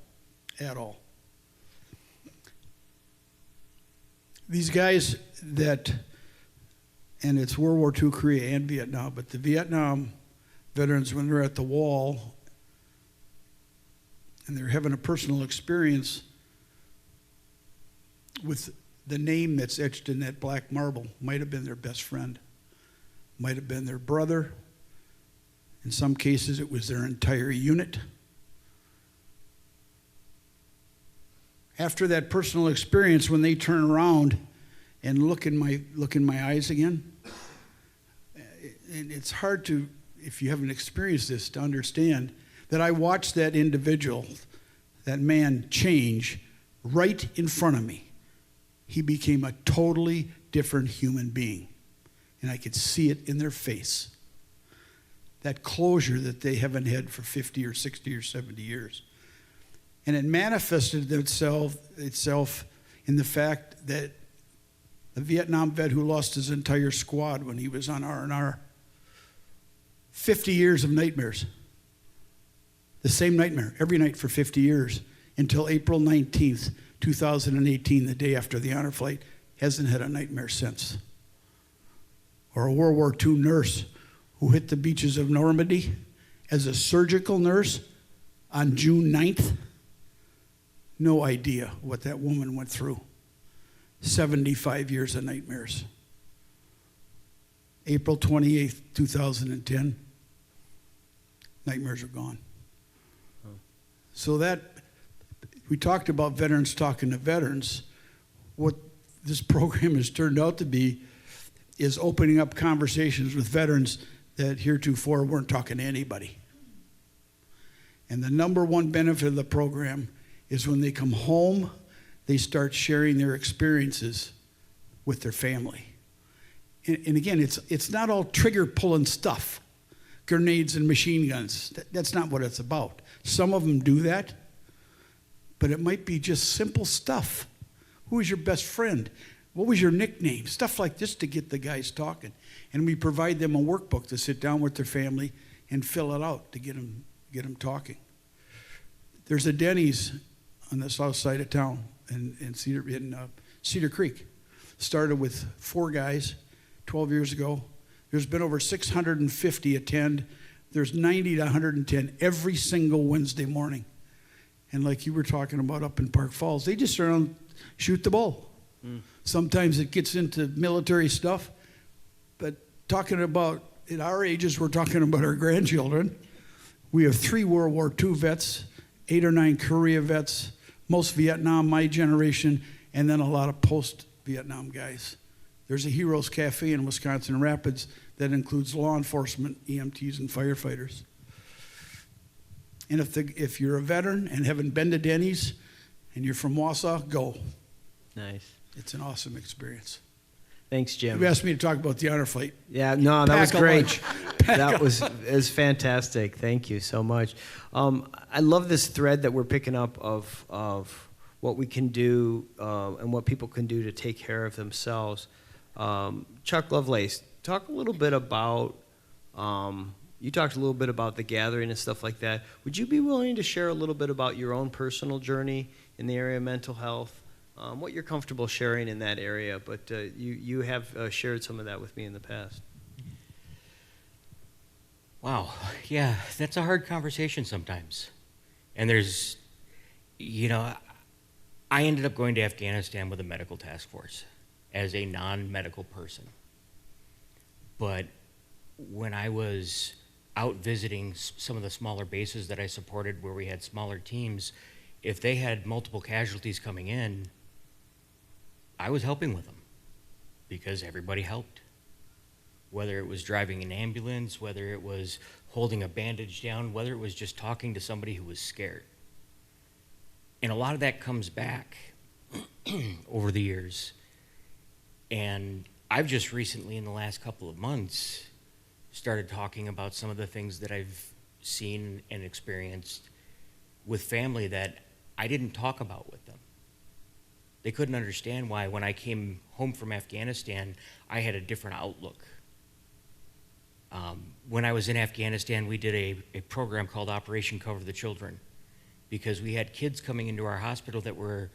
These guys that, and it's World War II, Korea, and Vietnam, but the Vietnam veterans, when they're at the wall and they're having a personal experience with the name that's etched in that black marble, might have been their best friend, might have been their brother. In some cases, it was their entire unit. After that personal experience, when they turn around and look in my eyes again, and it's hard to, if you haven't experienced this, to understand that I watched that individual, that man, change right in front of me. He became a totally different human being, and I could see it in their face. That closure that they haven't had for 50 or 60 or 70 years. And it manifested itself in the fact that the Vietnam vet who lost his entire squad when he was on R&R, 50 years of nightmares. The same nightmare every night for 50 years until April 19th, 2018, the day after the honor flight, hasn't had a nightmare since. Or a World War II nurse who hit the beaches of Normandy as a surgical nurse on June 9th. No idea what that woman went through. 75 years of nightmares. April 28th, 2010, nightmares are gone. So that, we talked about veterans talking to veterans. What this program has turned out to be is opening up conversations with veterans that heretofore weren't talking to anybody. And the number one benefit of the program is when they come home, they start sharing their experiences with their family. And again, it's not all trigger pulling stuff, grenades and machine guns. That's not what it's about. Some of them do that, but it might be just simple stuff. Who was your best friend? What was your nickname? Stuff like this to get the guys talking. And we provide them a workbook to sit down with their family and fill it out to get them talking. There's a Denny's on the south side of town in Cedar Creek. Started with 4 guys 12 years ago. There's been over 650 attend. There's 90 to 110 every single Wednesday morning. And like you were talking about up in Park Falls, they just around shoot the bull. Sometimes it gets into military stuff, but talking about, at our ages, we're talking about our grandchildren. We have 3 World War II vets, 8 or 9 Korea vets, most Vietnam, my generation, and then a lot of post-Vietnam guys. There's a Heroes Cafe in Wisconsin Rapids that includes law enforcement, EMTs, and firefighters. And if you're a veteran and haven't been to Denny's and you're from Wausau, go. Nice. It's an awesome experience. Thanks, Jim. You asked me to talk about the honor flight. Yeah, no, that was Pack a great. lunch. That was fantastic. Thank you so much. I love this thread that we're picking up of what we can do and what people can do to take care of themselves. Chuck Lovelace, talk a little bit about, you talked a little bit about the gathering and stuff like that. Would you be willing to share a little bit about your own personal journey in the area of mental health? What you're comfortable sharing in that area, but you have shared some of that with me in the past. Wow, yeah, that's a hard conversation sometimes. And there's, I ended up going to Afghanistan with a medical task force as a non-medical person. But when I was out visiting some of the smaller bases that I supported where we had smaller teams, if they had multiple casualties coming in, I was helping with them because everybody helped. Whether it was driving an ambulance, whether it was holding a bandage down, whether it was just talking to somebody who was scared. And a lot of that comes back over the years. And I've just recently, in the last couple of months, started talking about some of the things that I've seen and experienced with family that I didn't talk about with them. They couldn't understand why when I came home from Afghanistan, I had a different outlook. When I was in Afghanistan, we did a program called Operation Cover the Children, because we had kids coming into our hospital that were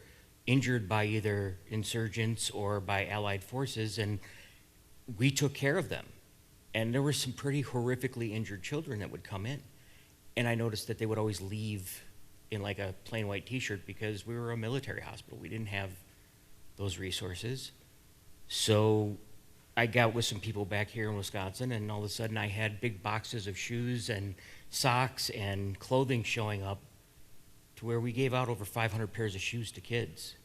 injured by either insurgents or by allied forces, and we took care of them. And there were some pretty horrifically injured children that would come in. And I noticed that they would always leave in like a plain white t-shirt because we were a military hospital. We didn't have those resources. So I got with some people back here in Wisconsin, and all of a sudden I had big boxes of shoes and socks and clothing showing up to where we gave out over 500 pairs of shoes to kids.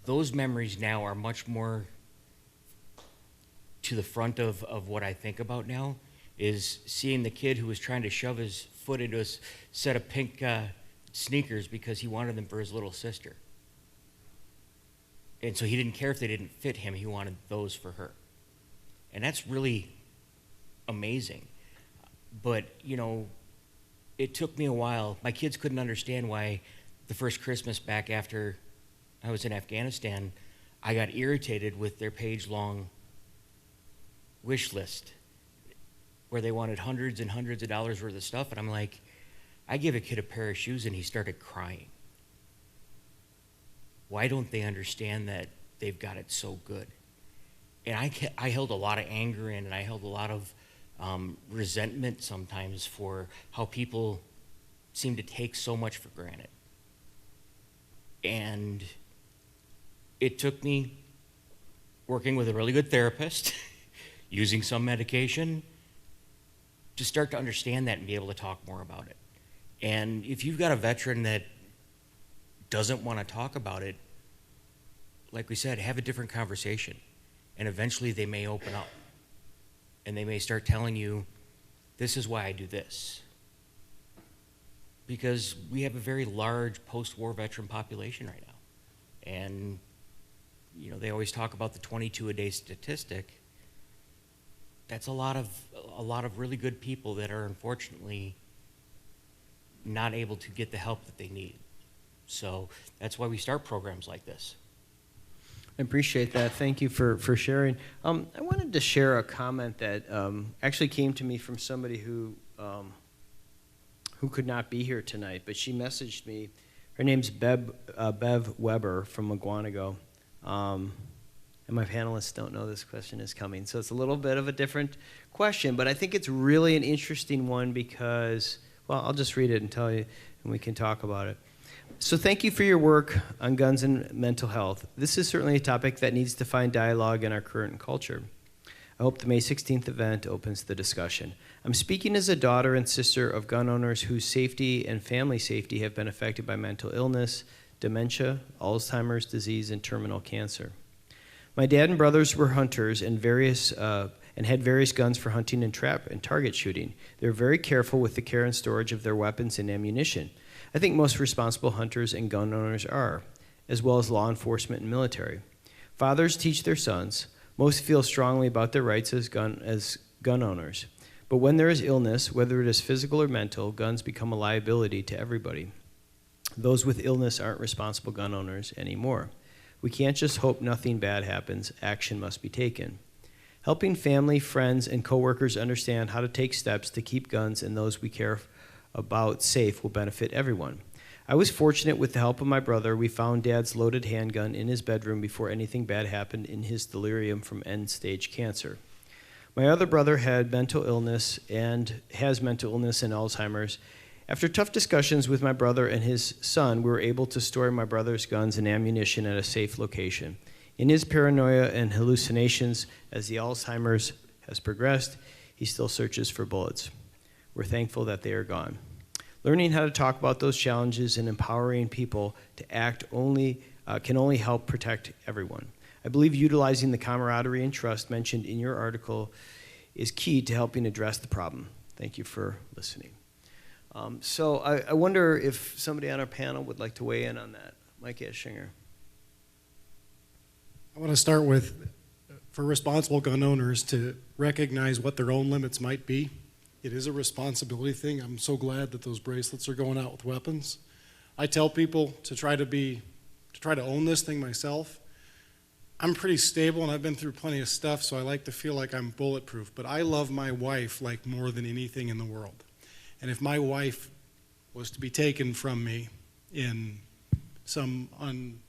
Those memories now are much more to the front of what I think about now, is seeing the kid who was trying to shove his foot into a set of pink sneakers because he wanted them for his little sister. And so he didn't care if they didn't fit him, he wanted those for her. And that's really amazing. But, you know, it took me a while. My kids couldn't understand why the first Christmas back after I was in Afghanistan, I got irritated with their page-long wish list where they wanted hundreds and hundreds of dollars worth of stuff. And I'm like, I give a kid a pair of shoes and he started crying. Why don't they understand that they've got it so good? And I held a lot of anger in, and I held a lot of resentment sometimes for how people seem to take so much for granted. And it took me working with a really good therapist, using some medication, to start to understand that and be able to talk more about it. And if you've got a veteran that doesn't want to talk about it, like we said, have a different conversation. And eventually they may open up. And they may start telling you, this is why I do this. Because we have a very large post-war veteran population right now. And, you know, they always talk about the 22-a-day statistic. That's a lot of really good people that are unfortunately not able to get the help that they need. So that's why we start programs like this. I appreciate that. Thank you for sharing. I wanted to share a comment that actually came to me from somebody who could not be here tonight, but she messaged me. Her name's Bev Weber from Mugwanago. And my panelists don't know this question is coming, so it's a little bit of a different question, but I think it's really an interesting one because, well, I'll just read it and tell you, and we can talk about it. So thank you for your work on guns and mental health. This is certainly a topic that needs to find dialogue in our current culture. I hope the May 16th event opens the discussion. I'm speaking as a daughter and sister of gun owners whose safety and family safety have been affected by mental illness, dementia, Alzheimer's disease, and terminal cancer. My dad and brothers were hunters and had various guns for hunting and trap and target shooting. They were very careful with the care and storage of their weapons and ammunition. I think most responsible hunters and gun owners are, as well as law enforcement and military. Fathers teach their sons. Most feel strongly about their rights as gun owners. But when there is illness, whether it is physical or mental, guns become a liability to everybody. Those with illness aren't responsible gun owners anymore. We can't just hope nothing bad happens. Action must be taken. Helping family, friends, and coworkers understand how to take steps to keep guns and those we care about safe will benefit everyone. I was fortunate with the help of my brother. We found Dad's loaded handgun in his bedroom before anything bad happened in his delirium from end-stage cancer. My other brother had mental illness and has mental illness and Alzheimer's. After tough discussions with my brother and his son, we were able to store my brother's guns and ammunition at a safe location. In his paranoia and hallucinations, as the Alzheimer's has progressed, he still searches for bullets. We're thankful that they are gone. Learning how to talk about those challenges and empowering people to act can only help protect everyone. I believe utilizing the camaraderie and trust mentioned in your article is key to helping address the problem. Thank you for listening. So I wonder if somebody on our panel would like to weigh in on that. Mike Eschinger. I want to start with, for responsible gun owners to recognize what their own limits might be It is a responsibility thing. I'm so glad that those bracelets are going out with weapons. I tell people to try to own this thing myself. I'm pretty stable and I've been through plenty of stuff, so I like to feel like I'm bulletproof. But I love my wife like more than anything in the world. And if my wife was to be taken from me in some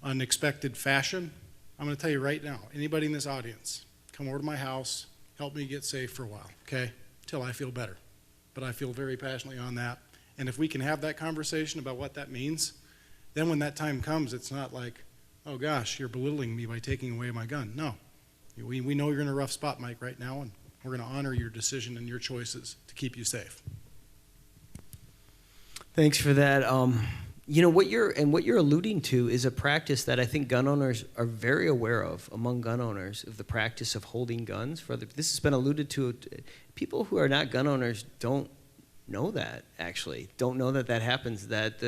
unexpected fashion, I'm going to tell you right now, anybody in this audience, come over to my house, help me get safe for a while, okay? Till I feel better. But I feel very passionately on that. And if we can have that conversation about what that means, then when that time comes, it's not like, oh gosh, you're belittling me by taking away my gun. No. We know you're in a rough spot, Mike, right now, and we're going to honor your decision and your choices to keep you safe. Thanks for that. You know, what you're alluding to is a practice that I think gun owners are very aware of, among gun owners, of the practice of holding guns. This has been alluded to. People who are not gun owners don't know that, actually. Don't know that that happens. That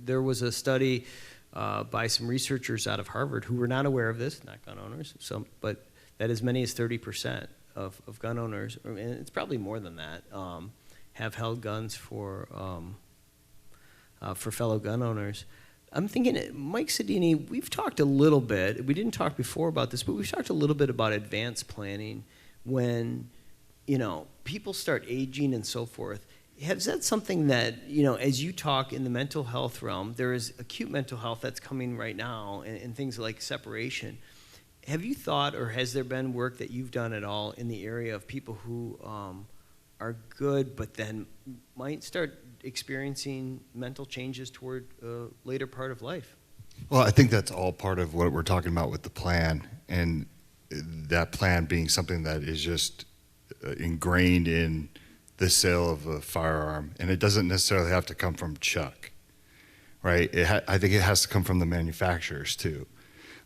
there was a study by some researchers out of Harvard who were not aware of this, not gun owners, but that as many as 30% of gun owners, and it's probably more than that, have held guns for fellow gun owners. I'm thinking, Mike Sedini, we've talked a little bit, we didn't talk before about this, but we've talked a little bit about advanced planning when, you know, people start aging and so forth. Is that something that, you know, as you talk in the mental health realm, there is acute mental health that's coming right now and things like separation. Have you thought, or has there been work that you've done at all in the area of people who are good but then might start experiencing mental changes toward a later part of life? Well, I think that's all part of what we're talking about with the plan, and that plan being something that is just ingrained in the sale of a firearm, and it doesn't necessarily have to come from Chuck, right? I think it has to come from the manufacturers too.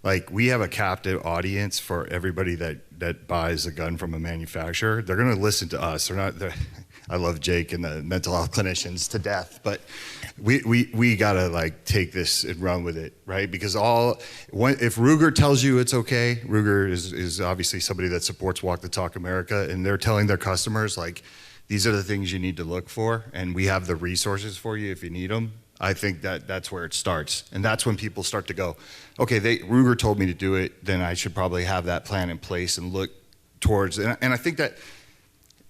Like, we have a captive audience for everybody that buys a gun from a manufacturer. They're going to listen to us. I love Jake and the mental health clinicians to death, but we got to like take this and run with it, right? Because if Ruger tells you it's okay, Ruger is obviously somebody that supports Walk the Talk America, and they're telling their customers, like, these are the things you need to look for, and we have the resources for you if you need them. I think that's where it starts. And that's when people start to go, okay, Ruger told me to do it, then I should probably have that plan in place and look towards, and I think that,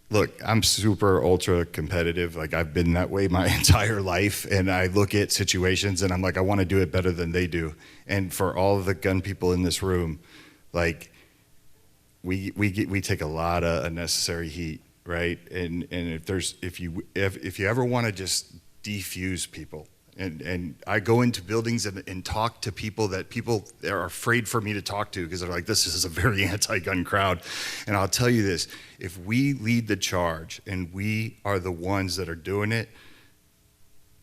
look, I'm super ultra competitive. Like, I've been that way my entire life, and I look at situations and I'm like, I want to do it better than they do. And for all of the gun people in this room, like, we take a lot of unnecessary heat, right? And if you ever want to just defuse people, and I go into buildings and talk to people that are afraid for me to talk to because they're like, this is a very anti-gun crowd. And I'll tell you this, if we lead the charge and we are the ones that are doing it,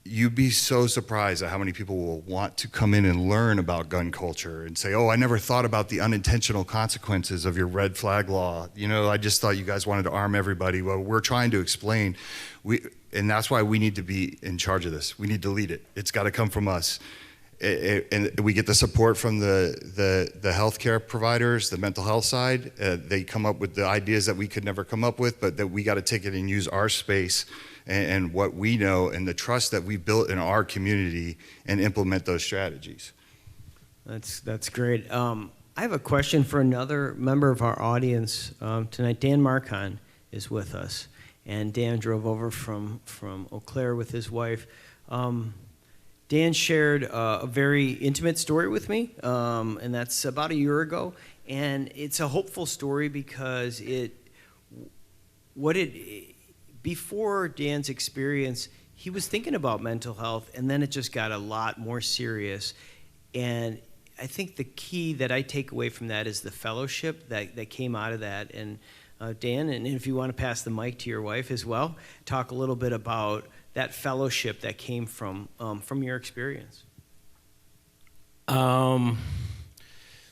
you'd be so surprised at how many people will want to come in and learn about gun culture and say, oh, I never thought about the unintentional consequences of your red flag law. You know, I just thought you guys wanted to arm everybody. Well, we're trying to explain. And that's why we need to be in charge of this. We need to lead it. It's got to come from us. And we get the support from the healthcare providers, the mental health side. They come up with the ideas that we could never come up with, but that we got to take it and use our space and what we know and the trust that we built in our community and implement those strategies. That's great. I have a question for another member of our audience tonight. Dan Marcon is with us, and Dan drove over from Eau Claire with his wife. Dan shared a very intimate story with me, and that's about a year ago. And it's a hopeful story because before Dan's experience, he was thinking about mental health, and then it just got a lot more serious. And I think the key that I take away from that is the fellowship that came out of that. And Dan, and if you want to pass the mic to your wife as well, talk a little bit about that fellowship that came from your experience.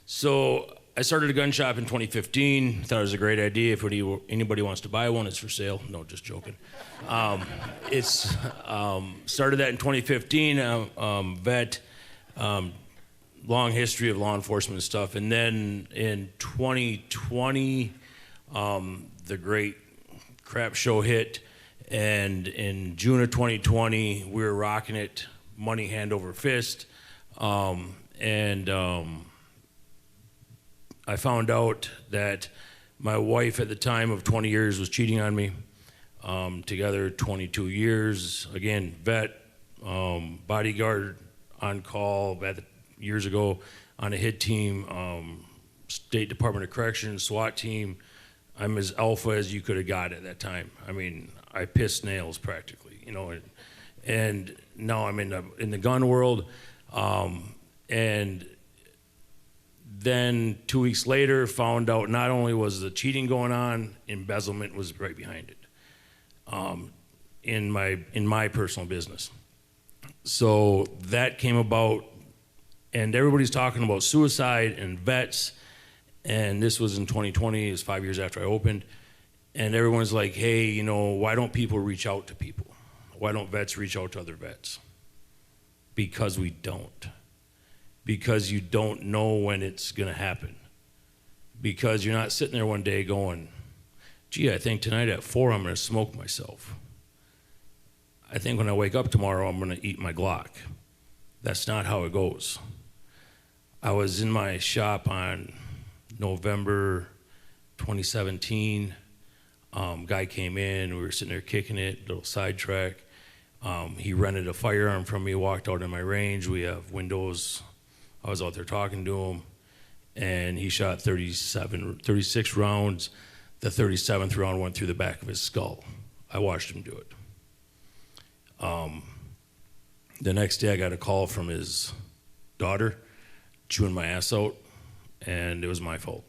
So I started a gun shop in 2015. Thought it was a great idea. If anybody wants to buy one, it's for sale. No, just joking. It's started that in 2015. Vet, long history of law enforcement stuff, and then in 2020, the great crap show hit, and in June of 2020, we were rocking it, money hand over fist, and I found out that my wife at the time of 20 years was cheating on me. Together 22 years, again, vet, bodyguard on call years ago on a hit team, State Department of Corrections, SWAT team. I'm as alpha as you could have got at that time. I mean, I pissed nails practically, you know, and now I'm in the gun world, and then 2 weeks later found out not only was the cheating going on, embezzlement was right behind it, in my personal business. So that came about, and everybody's talking about suicide and vets, and this was in 2020, it was 5 years after I opened, and everyone's like, hey, you know, why don't people reach out to people? Why don't vets reach out to other vets? Because we don't. Because you don't know when it's gonna happen. Because you're not sitting there one day going, gee, I think tonight at 4 I'm gonna smoke myself. I think when I wake up tomorrow I'm gonna eat my Glock. That's not how it goes. I was in my shop on November 2017. Guy came in, we were sitting there kicking it, little sidetrack. He rented a firearm from me, walked out in my range. We have windows. I was out there talking to him, and he shot 36 rounds. The 37th round went through the back of his skull. I watched him do it. The next day I got a call from his daughter chewing my ass out, and it was my fault.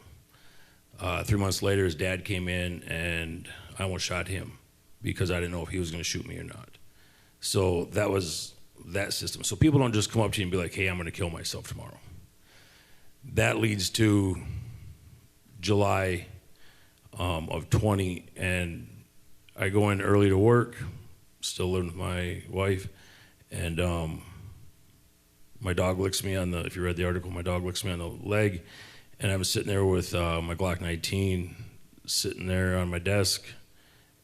3 months later, his dad came in, and I almost shot him because I didn't know if he was going to shoot me or not. So that was that system. So people don't just come up to you and be like, hey, I'm going to kill myself tomorrow. That leads to July of 20, and I go in early to work, still living with my wife, and my dog licks me on the, if you read the article, my dog licks me on the leg, and I'm sitting there with my Glock 19 sitting there on my desk,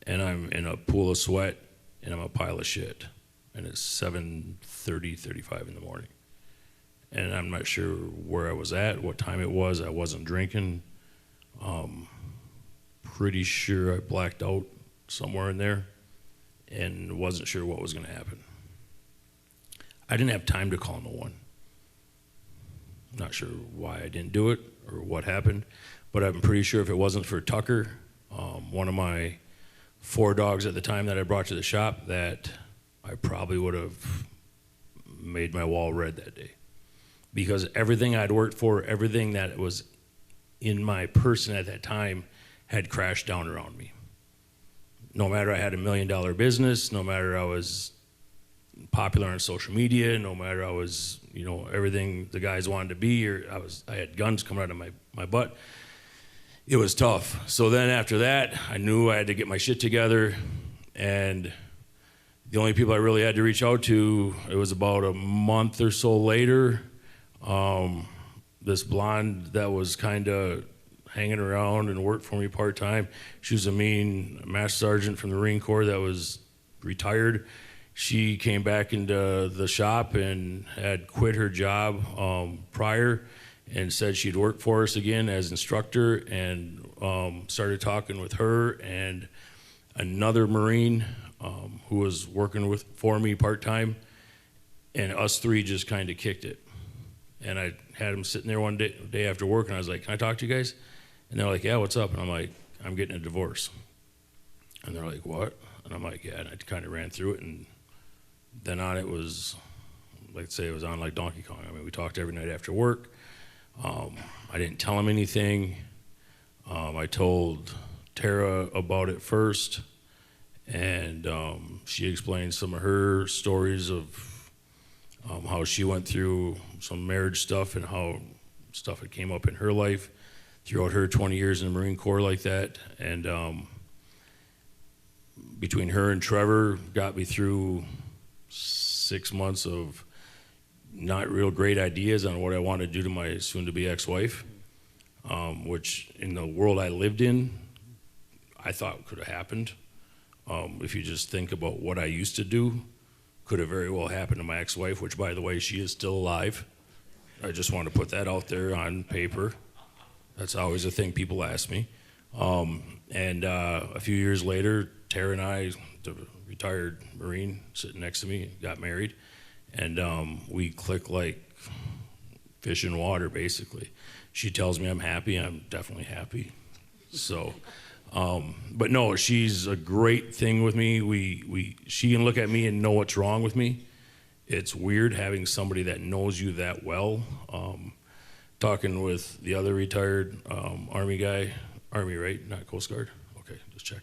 and I'm in a pool of sweat, and I'm a pile of shit. And it's 7:35 in the morning. And I'm not sure where I was at, what time it was. I wasn't drinking. Pretty sure I blacked out somewhere in there and wasn't sure what was going to happen. I didn't have time to call no one. Not sure why I didn't do it or what happened, but I'm pretty sure if it wasn't for Tucker, one of my 4 dogs at the time that I brought to the shop, that I probably would have made my wall red that day. Because everything I'd worked for, everything that was in my person at that time had crashed down around me. No matter I had $1 million business, no matter I was popular on social media, no matter I was, you know, everything the guys wanted to be, or I had guns coming out of my butt. It was tough. So then after that, I knew I had to get my shit together, and the only people I really had to reach out to, it was about a month or so later, this blonde that was kind of hanging around and worked for me part-time. She was a mean master sergeant from the Marine Corps that was retired. She came back into the shop and had quit her job prior, and said she'd work for us again as instructor, and started talking with her and another Marine who was working for me part-time, and us 3 just kind of kicked it. And I had them sitting there one day after work, and I was like, can I talk to you guys? And they're like, yeah, what's up? And I'm like, I'm getting a divorce. And they're like, what? And I'm like, yeah, and I kind of ran through it, and then on it was, like say it was on like Donkey Kong. I mean, we talked every night after work. I didn't tell him anything. I told Tara about it first, and she explained some of her stories of how she went through some marriage stuff and how stuff had came up in her life throughout her 20 years in the Marine Corps like that. And between her and Trevor got me through 6 months of not real great ideas on what I wanted to do to my soon-to-be ex-wife, which in the world I lived in, I thought could have happened. If you just think about what I used to do, could have very well happened to my ex-wife, which, by the way, she is still alive. I just want to put that out there on paper. That's always a thing people ask me. And a few years later, Tara and I, the retired Marine sitting next to me, got married. And we click like fish in water, basically. She tells me I'm happy, I'm definitely happy. So, but no, she's a great thing with me. She can look at me and know what's wrong with me. It's weird having somebody that knows you that well. Talking with the other retired Army guy, Army, right? Not Coast Guard? Okay, just checking.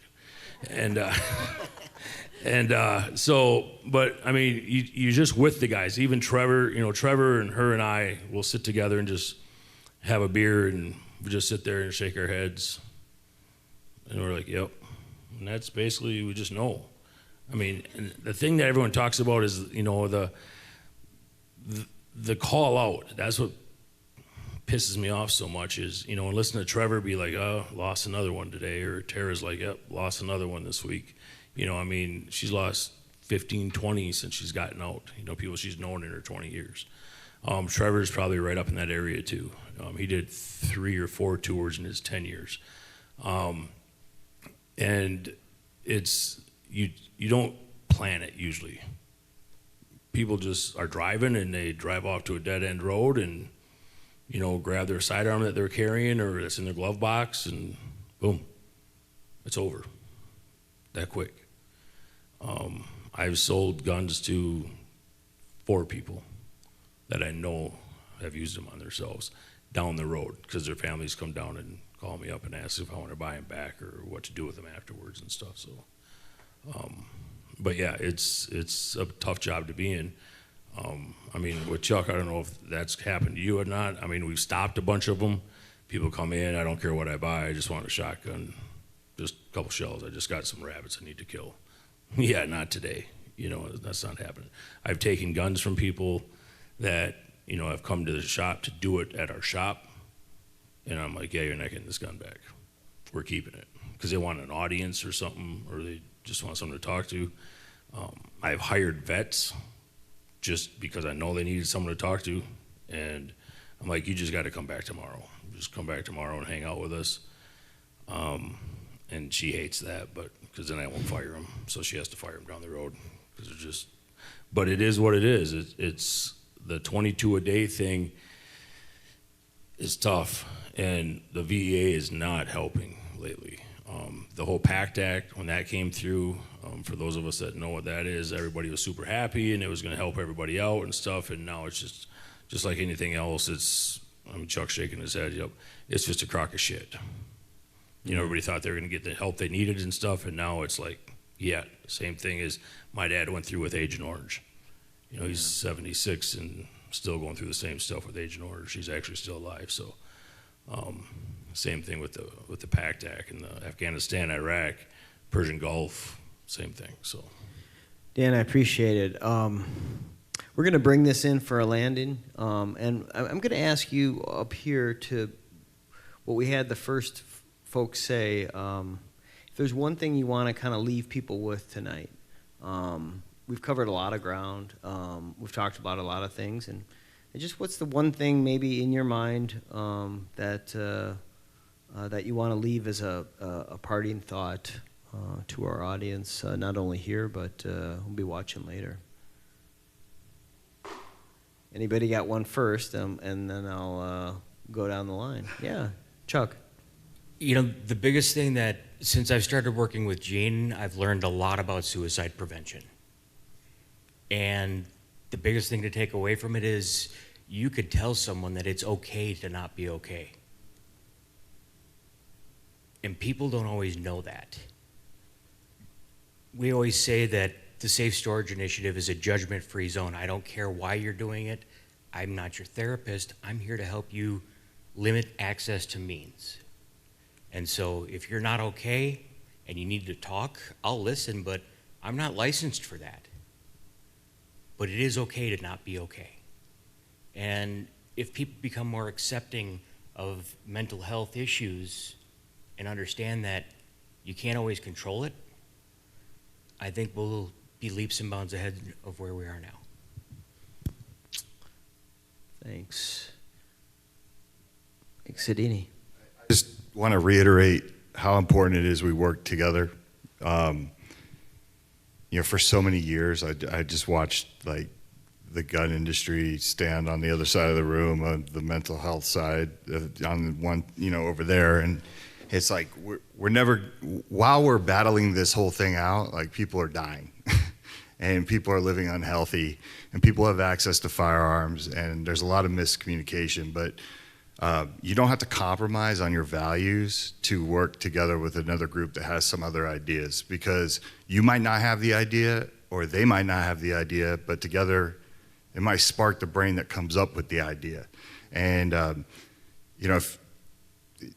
But I mean, you're just with the guys. Even Trevor, Trevor and her and I will sit together and just have a beer and we just sit there and shake our heads. And we're like, yep. And that's basically, we just know. I mean, and the thing that everyone talks about is, the call out. That's what pisses me off so much is, and listen to Trevor be like, oh, lost another one today. Or Tara's like, yep, lost another one this week. I mean, she's lost 15, 20 since she's gotten out. People she's known in her 20 years. Trevor's probably right up in that area too. He did 3 or 4 tours in his 10 years. And it's, you don't plan it usually. People just are driving and they drive off to a dead end road and, grab their sidearm that they're carrying or that's in their glove box and boom, it's over that quick. I've sold guns to 4 people that I know have used them on themselves down the road because their families come down and call me up and ask if I want to buy them back or what to do with them afterwards and stuff. So, but yeah, it's a tough job to be in. I mean, with Chuck, I don't know if that's happened to you or not. I mean, we've stopped a bunch of them. People come in, I don't care what I buy, I just want a shotgun, just a couple shells. I just got some rabbits I need to kill. Yeah, not today. That's not happening. I've taken guns from people that, have come to the shop to do it at our shop. And I'm like, yeah, you're not getting this gun back. We're keeping it. Because they want an audience or something, or they just want someone to talk to. I've hired vets just because I know they needed someone to talk to. And I'm like, you just got to come back tomorrow. Just come back tomorrow and hang out with us. And she hates that, but because then I won't fire them. So she has to fire them down the road. Because it's just, but it is what it is. It's the 22 a day thing is tough. And the VEA is not helping lately. The whole PACT Act, when that came through, for those of us that know what that is, everybody was super happy and it was going to help everybody out and stuff. And now it's just like anything else. Chuck's shaking his head. Yep, it's just a crock of shit. Everybody thought they were going to get the help they needed and stuff, and now it's like, yeah, same thing as my dad went through with Agent Orange. He's 76 and still going through the same stuff with Agent Orange. He's actually still alive. So, same thing with the PACT Act and the Afghanistan, Iraq, Persian Gulf, same thing. So, Dan, I appreciate it. We're going to bring this in for a landing, and I'm going to ask you up here to what we had the first folks say. If there's one thing you want to kind of leave people with tonight, we've covered a lot of ground. We've talked about a lot of things, and just what's the one thing maybe in your mind that you want to leave as a parting thought to our audience, not only here but who'll be watching later? Anybody got one first, and then I'll go down the line. Yeah, Chuck. The biggest thing that, since I've started working with Gene, I've learned a lot about suicide prevention. And the biggest thing to take away from it is you could tell someone that it's okay to not be okay. And people don't always know that. We always say that the Safe Storage Initiative is a judgment-free zone. I don't care why you're doing it. I'm not your therapist. I'm here to help you limit access to means. And so if you're not okay and you need to talk, I'll listen, but I'm not licensed for that. But it is okay to not be okay. And if people become more accepting of mental health issues and understand that you can't always control it, I think we'll be leaps and bounds ahead of where we are now. Thanks. Sidini. Just want to reiterate how important it is we work together. For so many years, I just watched like the gun industry stand on the other side of the room, on the mental health side, on one, over there, and it's like we're never, while we're battling this whole thing out, like people are dying, and people are living unhealthy, and people have access to firearms, and there's a lot of miscommunication, but you don't have to compromise on your values to work together with another group that has some other ideas, because you might not have the idea or they might not have the idea, but together it might spark the brain that comes up with the idea. And if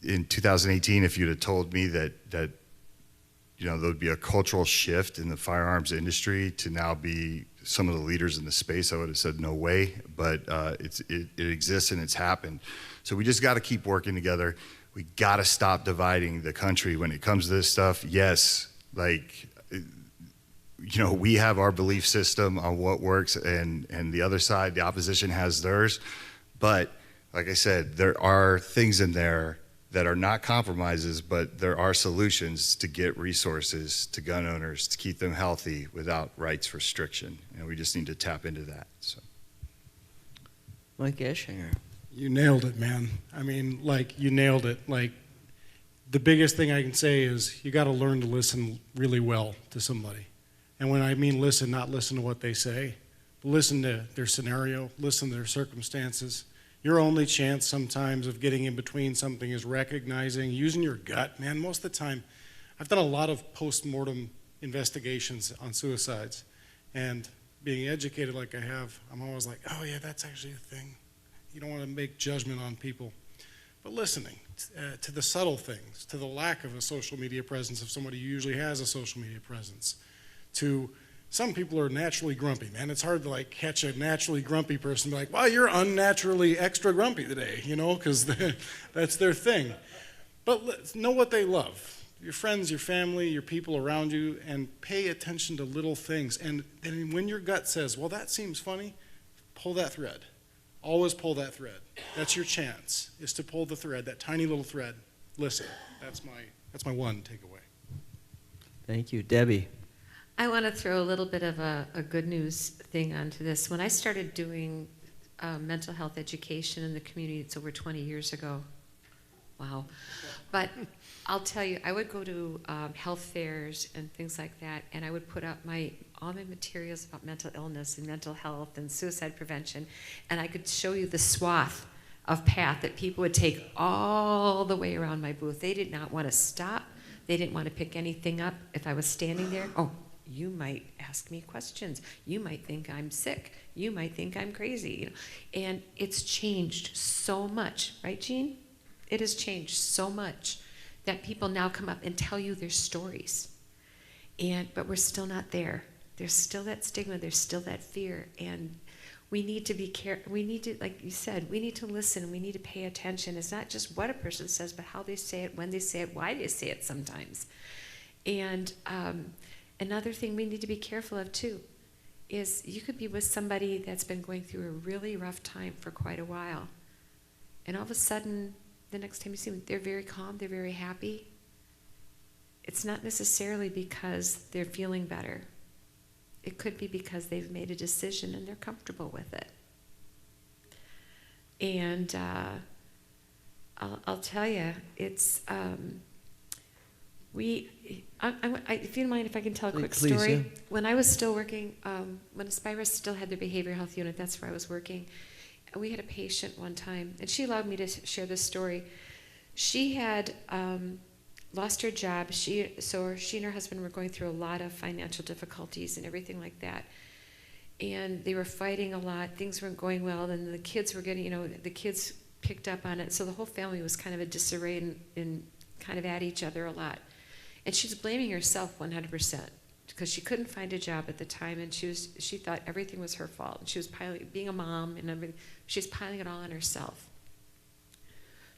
in 2018, if you'd have told me that there would be a cultural shift in the firearms industry to now be some of the leaders in the space, I would have said no way, but it exists and it's happened. So we just got to keep working together. We got to stop dividing the country when it comes to this stuff. Yes, we have our belief system on what works, and the other side, the opposition, has theirs. But like I said, there are things in there that are not compromises, but there are solutions to get resources to gun owners to keep them healthy without rights restriction. And we just need to tap into that. So, Mike Eschinger. You nailed it, man. I mean, you nailed it. The biggest thing I can say is you got to learn to listen really well to somebody. And when I mean listen, not listen to what they say, but listen to their scenario, listen to their circumstances. Your only chance sometimes of getting in between something is recognizing, using your gut, man. Most of the time, I've done a lot of post-mortem investigations on suicides, and being educated like I have, I'm always like, oh yeah, that's actually a thing. You don't want to make judgment on people. But listening to the subtle things, to the lack of a social media presence of somebody who usually has a social media presence, to some people are naturally grumpy, man. It's hard to catch a naturally grumpy person and be like, wow, you're unnaturally extra grumpy today, because that's their thing. But know what they love. Your friends, your family, your people around you, and pay attention to little things. And when your gut says, well, that seems funny, pull that thread. Always pull that thread. That's your chance, is to pull the thread, that tiny little thread. Listen, that's my one takeaway. Thank you. Debbie. I want to throw a little bit of a good news thing onto this. When I started doing mental health education in the community, it's over 20 years ago. Wow. But I'll tell you, I would go to health fairs and things like that, and I would put up all my materials about mental illness and mental health and suicide prevention, and I could show you the swath of path that people would take all the way around my booth. They did not want to stop. They didn't want to pick anything up. If I was standing there, you might ask me questions. You might think I'm sick. You might think I'm crazy. And it's changed so much, right, Jean? It has changed so much that people now come up and tell you their stories. But we're still not there. There's still that stigma. There's still that fear. And we need to be careful. We need to, like you said, we need to listen. We need to pay attention. It's not just what a person says, but how they say it, when they say it, why they say it sometimes. And another thing we need to be careful of too is you could be with somebody that's been going through a really rough time for quite a while. And all of a sudden, the next time you see them, they're very calm, they're very happy. It's not necessarily because they're feeling better. It could be because they've made a decision and they're comfortable with it. And I'll tell you, it's, if you don't mind if I can tell a quick Please, story. yeah. When I was still working, when Aspira still had their behavioral health unit, that's where I was working. We had a patient one time, and she allowed me to share this story. She had lost her job. She and her husband were going through a lot of financial difficulties and everything like that. And they were fighting a lot. Things weren't going well. And the kids were getting, the kids picked up on it. So the whole family was kind of a disarray and kind of at each other a lot. And she was blaming herself 100% because she couldn't find a job at the time, and she thought everything was her fault. And she was being a mom and everything, she was piling it all on herself.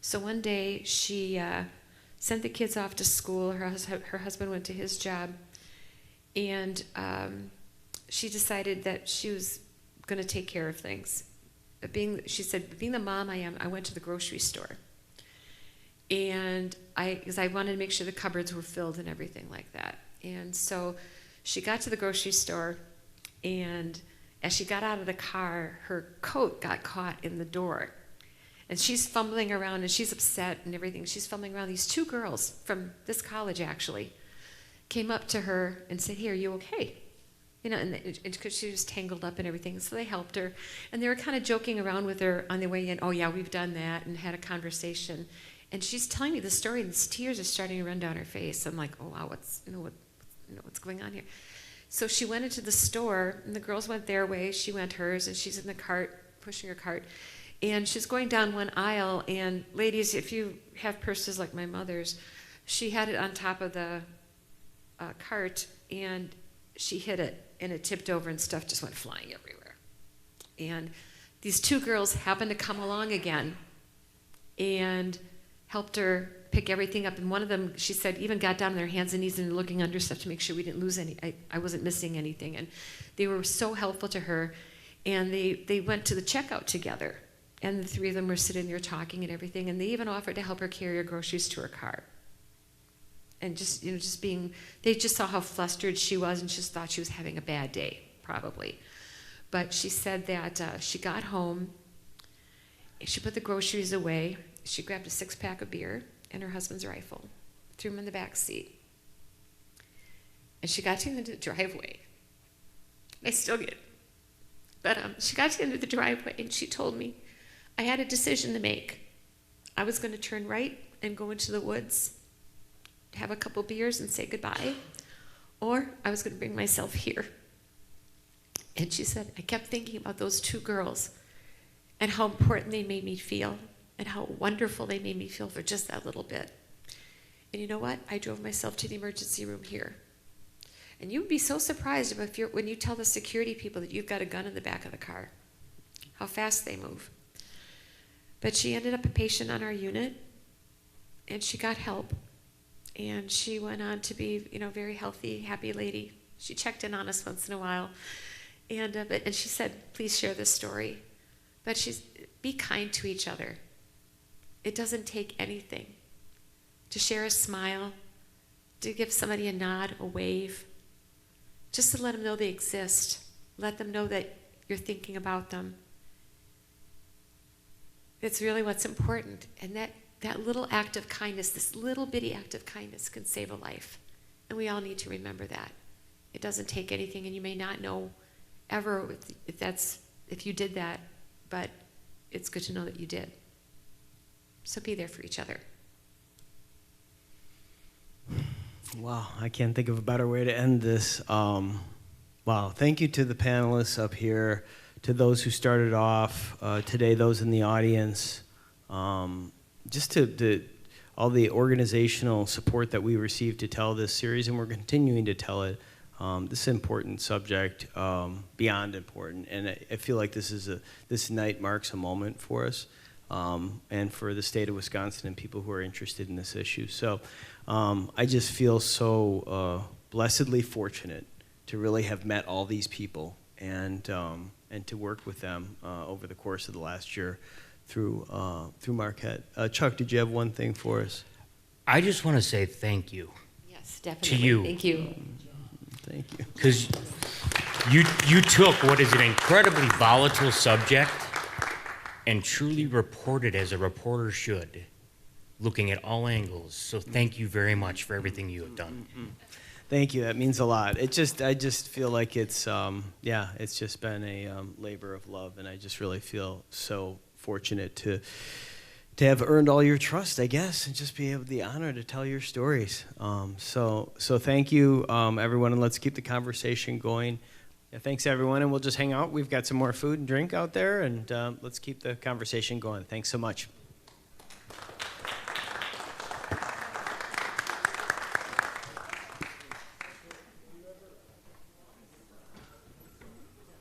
So one day she sent the kids off to school. Her husband went to his job, And she decided that she was going to take care of things. She said, being the mom I am, I went to the grocery store. And because I wanted to make sure the cupboards were filled and everything like that. And so she got to the grocery store, and as she got out of the car, her coat got caught in the door. And she's fumbling around, and she's upset and everything. She's fumbling around. These two girls from this college, actually, came up to her and said, "Hey, are you okay?" You know, and because she was tangled up and everything. So they helped her. And they were kind of joking around with her on their way in. "Oh, yeah, we've done that," and had a conversation. And she's telling me the story, and the tears are starting to run down her face. I'm like, "Oh, wow, what's going on here?" So she went into the store, and the girls went their way. She went hers, and she's in the cart, pushing her cart. And she's going down one aisle, and ladies, if you have purses like my mother's, she had it on top of the cart, and she hit it, and it tipped over, and stuff just went flying everywhere. And these two girls happened to come along again and helped her pick everything up. And one of them, she said, even got down on their hands and knees and looking under stuff to make sure we didn't lose any. I wasn't missing anything. And they were so helpful to her. And they went to the checkout together. And the three of them were sitting there talking and everything. And they even offered to help her carry her groceries to her car. And they just saw how flustered she was, and just thought she was having a bad day, probably. But she said that she got home, she put the groceries away, she grabbed a 6-pack of beer and her husband's rifle, threw them in the back seat. And she got to the end of the driveway. I still get it. But she got to the end of the driveway, and she told me, I had a decision to make. I was going to turn right and go into the woods, have a couple beers and say goodbye, or I was going to bring myself here. And she said, I kept thinking about those two girls and how important they made me feel and how wonderful they made me feel for just that little bit. And you know what? I drove myself to the emergency room here. And you would be so surprised when you tell the security people that you've got a gun in the back of the car, how fast they move. But she ended up a patient on our unit, and she got help. And she went on to be, a very healthy, happy lady. She checked in on us once in a while. And she said, please share this story. But be kind to each other. It doesn't take anything. To share a smile, to give somebody a nod, a wave, just to let them know they exist. Let them know that you're thinking about them. It's really what's important. And that little act of kindness, this little bitty act of kindness can save a life. And we all need to remember that. It doesn't take anything, and you may not know ever if you did that, but it's good to know that you did. So be there for each other. Wow, I can't think of a better way to end this. Wow, thank you to the panelists up here, to those who started off today, those in the audience, just to all the organizational support that we received to tell this series, and we're continuing to tell it. This is an important subject, beyond important, and I feel like this night marks a moment for us, and for the state of Wisconsin and people who are interested in this issue. So I just feel so blessedly fortunate to really have met all these people and to work with them over the course of the last year through Marquette. Chuck, did you have one thing for us? I just want to say thank you. Yes, definitely. To you. Thank you. Thank you. Because you took what is an incredibly volatile subject and truly reported as a reporter should, looking at all angles. So thank you very much for everything you have done. Thank you. That means a lot. I just feel like it's just been a labor of love, and I just really feel so fortunate to have earned all your trust, I guess, and just be able the honor to tell your stories. So thank you, everyone, and let's keep the conversation going. Yeah, thanks, everyone, and we'll just hang out. We've got some more food and drink out there, and let's keep the conversation going. Thanks so much.